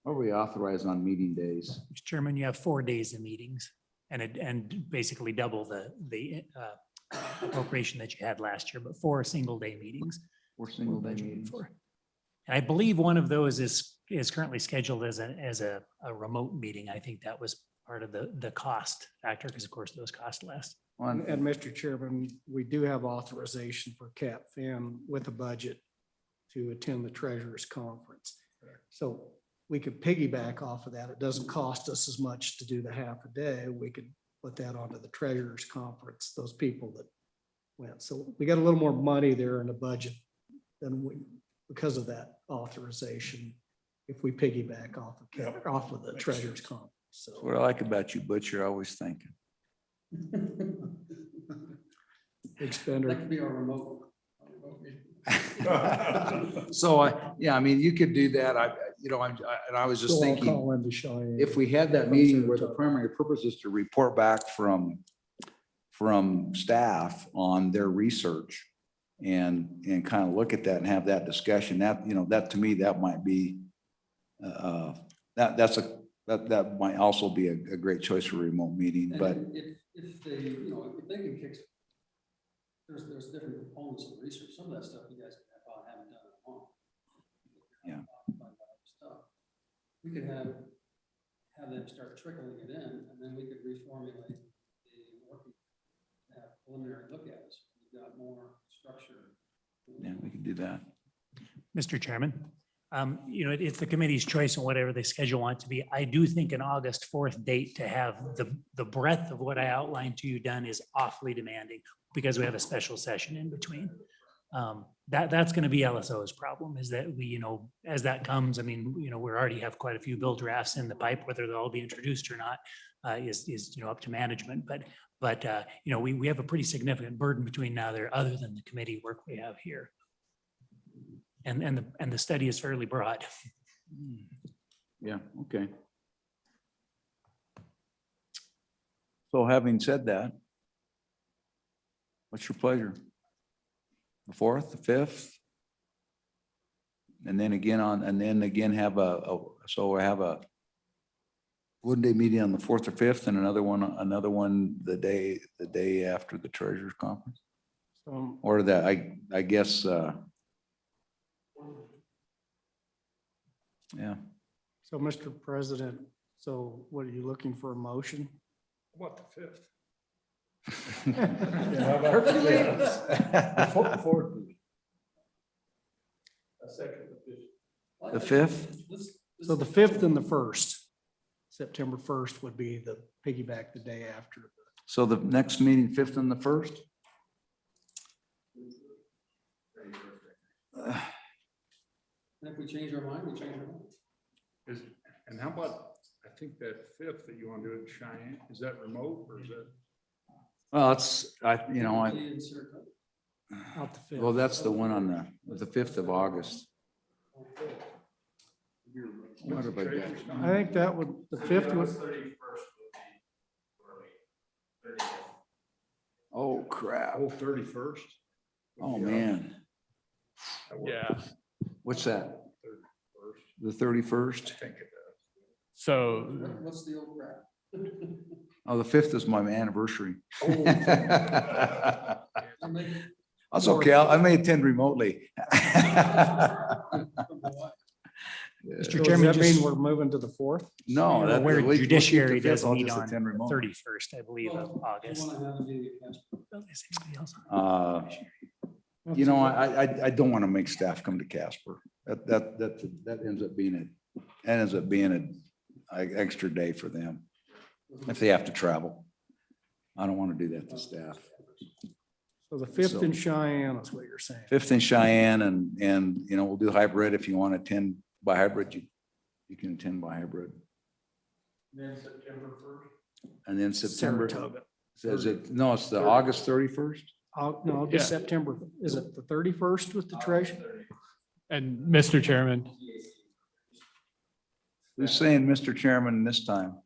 what were we authorized on meeting days?
Mr. Chairman, you have 4 days of meetings and basically double the appropriation that you had last year, but 4 single-day meetings.
4 single day
budgeted
meetings.
for. And I believe one of those is currently scheduled as a remote meeting. I think that was part of the cost factor, because of course those cost less.
And Mr. Chairman, we do have authorization for Cap Fin with a budget to attend the treasurer's conference. So we could piggyback off of that. It doesn't cost us as much to do the half a day. We could put that onto the treasurer's conference, those people that went. So we got a little more money there in the budget than because of that authorization, if we piggyback off of the treasurer's conference. So
What I like about you, Butch, you're always thinking.
big spender.
That could be our remote meeting.
So yeah, I mean, you could do that. I was just
So I'll
thinking,
call in to Cheyenne.
if we had that meeting where the primary purpose is to report back from staff on their research and kind of look at that and have that discussion, that to me, that might be that might also be a great choice for a remote meeting,
And
but
if they, if they can kick, there's different components of research. Some of that stuff you guys probably haven't done at home.
Yeah.
Stuff. We could have them start trickling it in, and then we could reformulate the working, have a preliminary look at it. So we've got more structure.
yeah, we can do that.
Mr. Chairman, it's the committee's choice on whatever they schedule want to be. I do think an August 4th date to have the breadth of what I outlined to you done is awfully demanding because we have a special session in between. That's going to be LSO's problem, is that we, as that comes, I mean, we already have quite a few bill drafts in the pipe, whether they'll all be introduced or not, is up to management. But we have a pretty significant burden between now there, other than the committee work we have here. And the study is fairly broad.
Yeah, okay. So having said that, what's your pleasure? The 4th, the 5th? And then again have so we have a 1-day meeting on the 4th or 5th and another one the day after the treasurer's conference?
So
Or that, I guess, yeah.
So, Mr. President, so what are you looking for, a motion?
What, the 5th?
The 5th?
So the 5th and the 1st, September 1st would be the piggyback the day after.
So the next meeting, 5th and the 1st?
If we change our mind, we change our mind.
And how about, I think that 5th that you want to do it in Cheyenne, is that remote or is that?
Well,
Out the 5th.
well, that's the one on the 5th of August. What have I got?
I think that would, the 5th would,
Oh, crap.
Oh, 31st?
Oh, man.
Yeah.
What's that?
31st.
The 31st?
I think it does.
So
What's the old crap?
Oh, the 5th is my anniversary.
Oh.
That's okay. I may attend remotely.
Mr.
so does
Chairman,
that mean
just
we're moving to the 4th?
No, that.
where
we'll keep the
judiciary
5th,
does
I'll
meet
just
on
attend
the
remote.
31st, I believe, of August.
You know, I don't want to make staff come to Casper. That ends up being an extra day for them if they have to travel. I don't want to do that to staff.
So the 5th
So-
in Cheyenne is what you're saying.
5th in Cheyenne and, you know, we'll do hybrid. If you want to attend by hybrid, you can attend by hybrid.
Then September 1st?
And then September,
Saratoga.
says it, no, it's the August 31st.
No, it'll be
Yeah.
September, is it the 31st with the treasurer?
And Mr. Chairman,
Who's saying Mr. Chairman this time?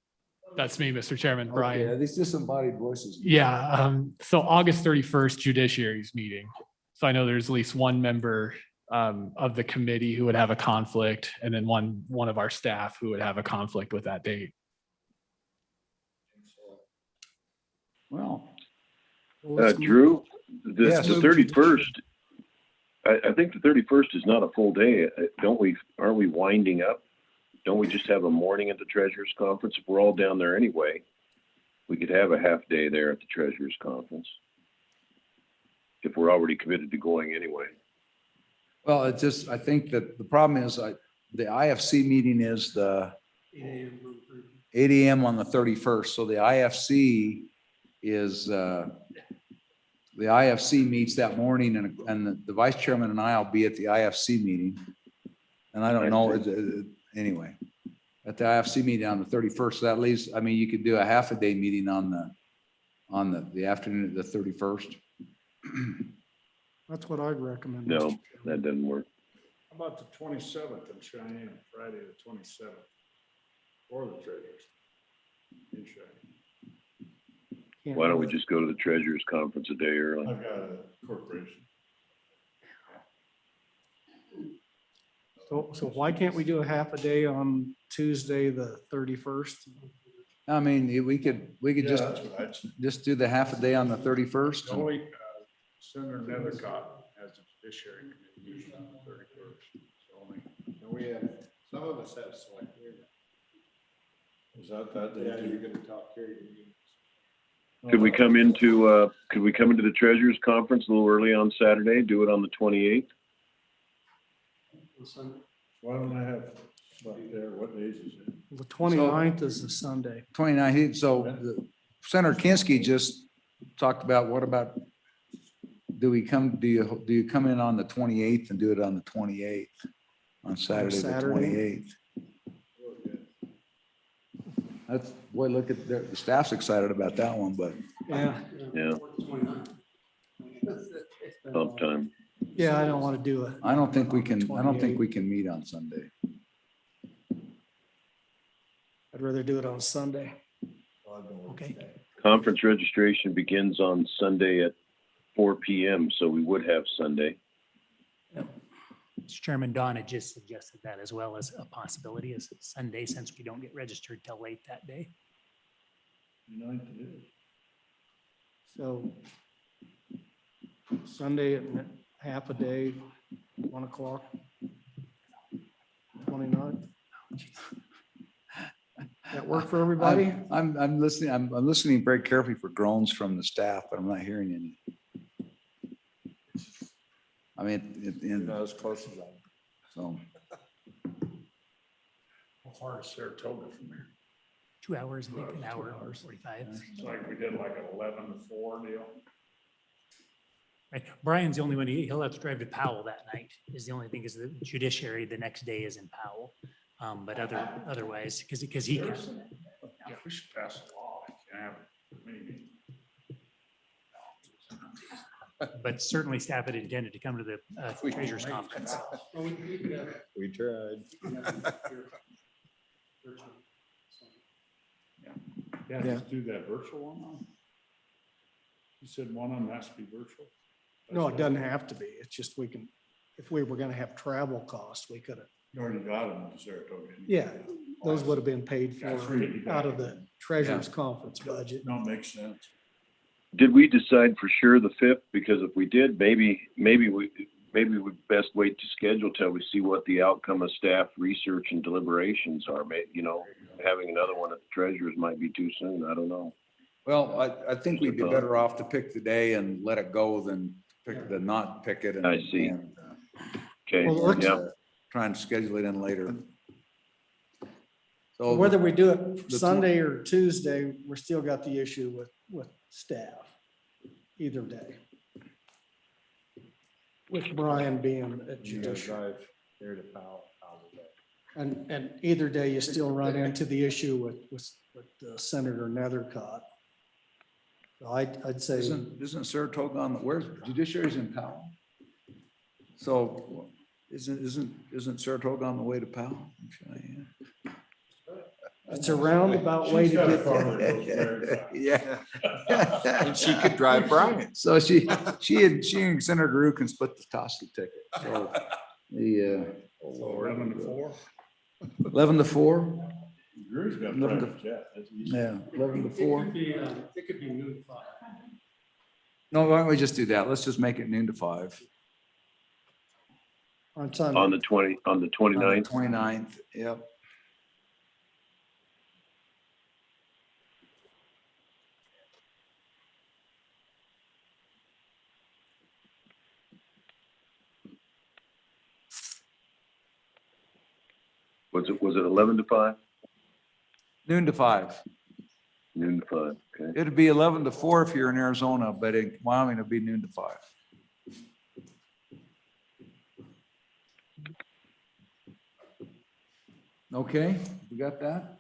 that's me, Mr. Chairman, Brian.
Okay, these disembodied voices.
Yeah, so August 31st judiciary's meeting. So I know there's at least one member of the committee who would have a conflict and then one of our staff who would have a conflict with that date.
Well,
Drew,
Yes.
the 31st, I think the 31st is not a full day. Aren't we winding up? Don't we just have a morning at the treasurer's conference? If we're all down there anyway, we could have a half day there at the treasurer's conference. If we're already committed to going anyway.
well, it just, I think that the problem is the IFC meeting is the 8 AM on the 31st. So the IFC is, the IFC meets that morning and the vice chairman and I will be at the IFC meeting. And I don't know, anyway, at the IFC meeting on the 31st, so that leaves, I mean, you could do a half a day meeting on the afternoon of the 31st.
That's what I'd recommend.
No,
Mr. Chairman.
that doesn't work.
How about the 27th in Cheyenne, Friday the 27th? Or the treasurer's in Cheyenne?
Can't
Why don't we
do it.
just go to the treasurer's conference a day early?
I've got a corporation.
So why can't we do a half a day on Tuesday, the 31st?
I mean, we could just do the half a day on the 31st.
The only, Senator Nethercott has a judiciary committee meeting on the 31st. So only, and we have, some of us have select hearing. Is that day? Yeah, you're gonna talk here.
Could we come into the treasurer's conference a little early on Saturday, do it on the 28th?
Why don't I have, what days is it?
The 29th is a Sunday.
29th, so Senator Kinski just talked about, what about, do you come in on the 28th and do it on the 28th? On Saturday, the
Saturday?
28th? That's, boy, look at, the staff's excited about that one, but
Yeah,
Yeah, bump time.
yeah, I don't want to do it.
I don't think we can meet on Sunday.
I'd rather do it on Sunday.
Okay.
Conference registration begins on Sunday at 4 PM, so we would have Sunday.
Mr. Chairman, Don had just suggested that as well as a possibility as Sunday, since we don't get registered till late that day.
So Sunday at half a day, 1 o'clock. 29th. That work for everybody?
I'm listening, I'm listening very carefully for groans from the staff, but I'm not hearing any. I mean,
As close as that.
so,
How far is Saratoga from here?
2 hours, I think, an hour, 45.
It's like we did like an 11 to 4 deal.
Right. Brian's the only one, he'll have to drive to Powell that night, is the only thing, is the judiciary the next day is in Powell. But otherwise, because he can.
Yeah, we should pass a law. Can't have maybe.
But certainly staff had intended to come to the treasurer's conference.
We tried. Yeah, just do that virtual one. You said one of them has to be virtual?
No, it doesn't have to be. It's just we can, if we were gonna have travel costs, we could have,
You already got them to Saratoga. didn't you?
yeah, those would have been paid
Yeah, it's
for
really
out of the treasurer's conference budget.
No, it makes sense.
Did we decide for sure the 5th? Because if we did, maybe we'd best wait to schedule till we see what the outcome of staff research and deliberations are. Having another one at the treasurer's might be too soon. I don't know.
well, I think we'd be better off to pick the day and let it go than not pick it. And
I see. Okay,
Well, let's-
yeah.
Try and schedule it in later. So
Whether we do it
the
Sunday or Tuesday, we're still got the issue with staff, either day. With Brian being at judicial.
Drive here to Powell.
And either day you still run into the issue with Senator Nethercott. So I'd say,
Isn't Saratoga on the, where's judiciary's in Powell? So isn't Saratoga on the way to Powell?
it's a roundabout way to get there.
Yeah.
And she could drive Brian.
So she and Senator Drew can split the cost of the ticket. So the,
11 to 4.
11 to 4?
Drew's got
11 to-
private jet. That's easy.
Yeah, 11 to 4.
It could be noon to 5.
No, why don't we just do that? Let's just make it noon to 5.
On Sunday.
On the 29th.
29th, yep.
Was it 11 to 5?
Noon to 5.
Noon to 5, okay.
It'd be 11 to 4 if you're in Arizona, but in Wyoming, it'd be noon to 5. Okay, we got that?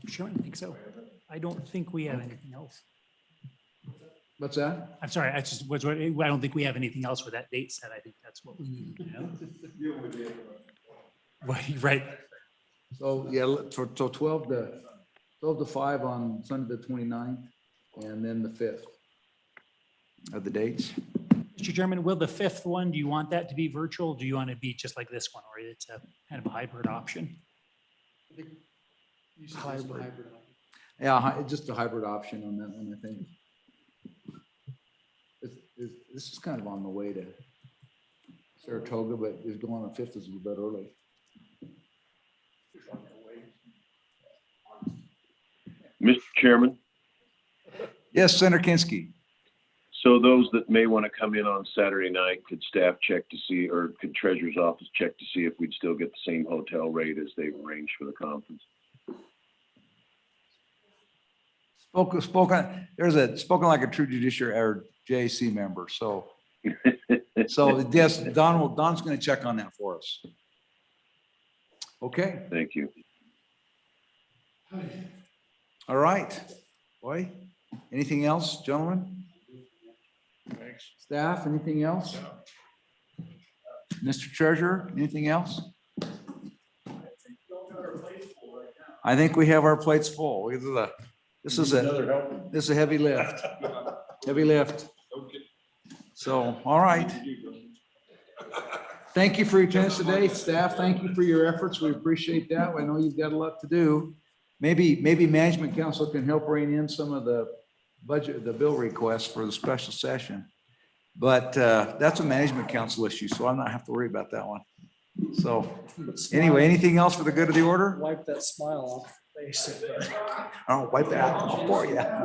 Sure, I think so. I don't think we have anything else.
What's that?
I'm sorry, I don't think we have anything else with that date set. I think that's what we need to know. Right.
So, yeah, so 12 to 5 on Sunday, the 29th, and then the 5th of the dates.
Mr. Chairman, will the 5th one, do you want that to be virtual? Do you want it to be just like this one, or it's a kind of a hybrid option?
Hybrid.
Yeah, just a hybrid option on that one, I think. This is kind of on the way to Saratoga, but is going on the 5th is a little bit early.
Mr. Chairman,
Yes, Senator Kinski.
so those that may want to come in on Saturday night, could staff check to see, or could treasurer's office check to see if we'd still get the same hotel rate as they've arranged for the conference?
Spoken like a true judiciary or JAC member, so yes, Don's going to check on that for us. Okay,
Thank you.
all right. Boy, anything else, gentlemen?
Thanks.
Staff, anything else? Mr. Treasurer, anything else? I think we have our plates full. This is a heavy lift. Heavy lift. So, all right. Thank you for your attendance today. Staff, thank you for your efforts. We appreciate that. I know you've got a lot to do. Maybe Management Council can help rein in some of the budget, the bill requests for the special session. But that's a Management Council issue, so I'm not have to worry about that one. So anyway, anything else for the good of the order?
Wipe that smile off the face.
I'll wipe that off for you.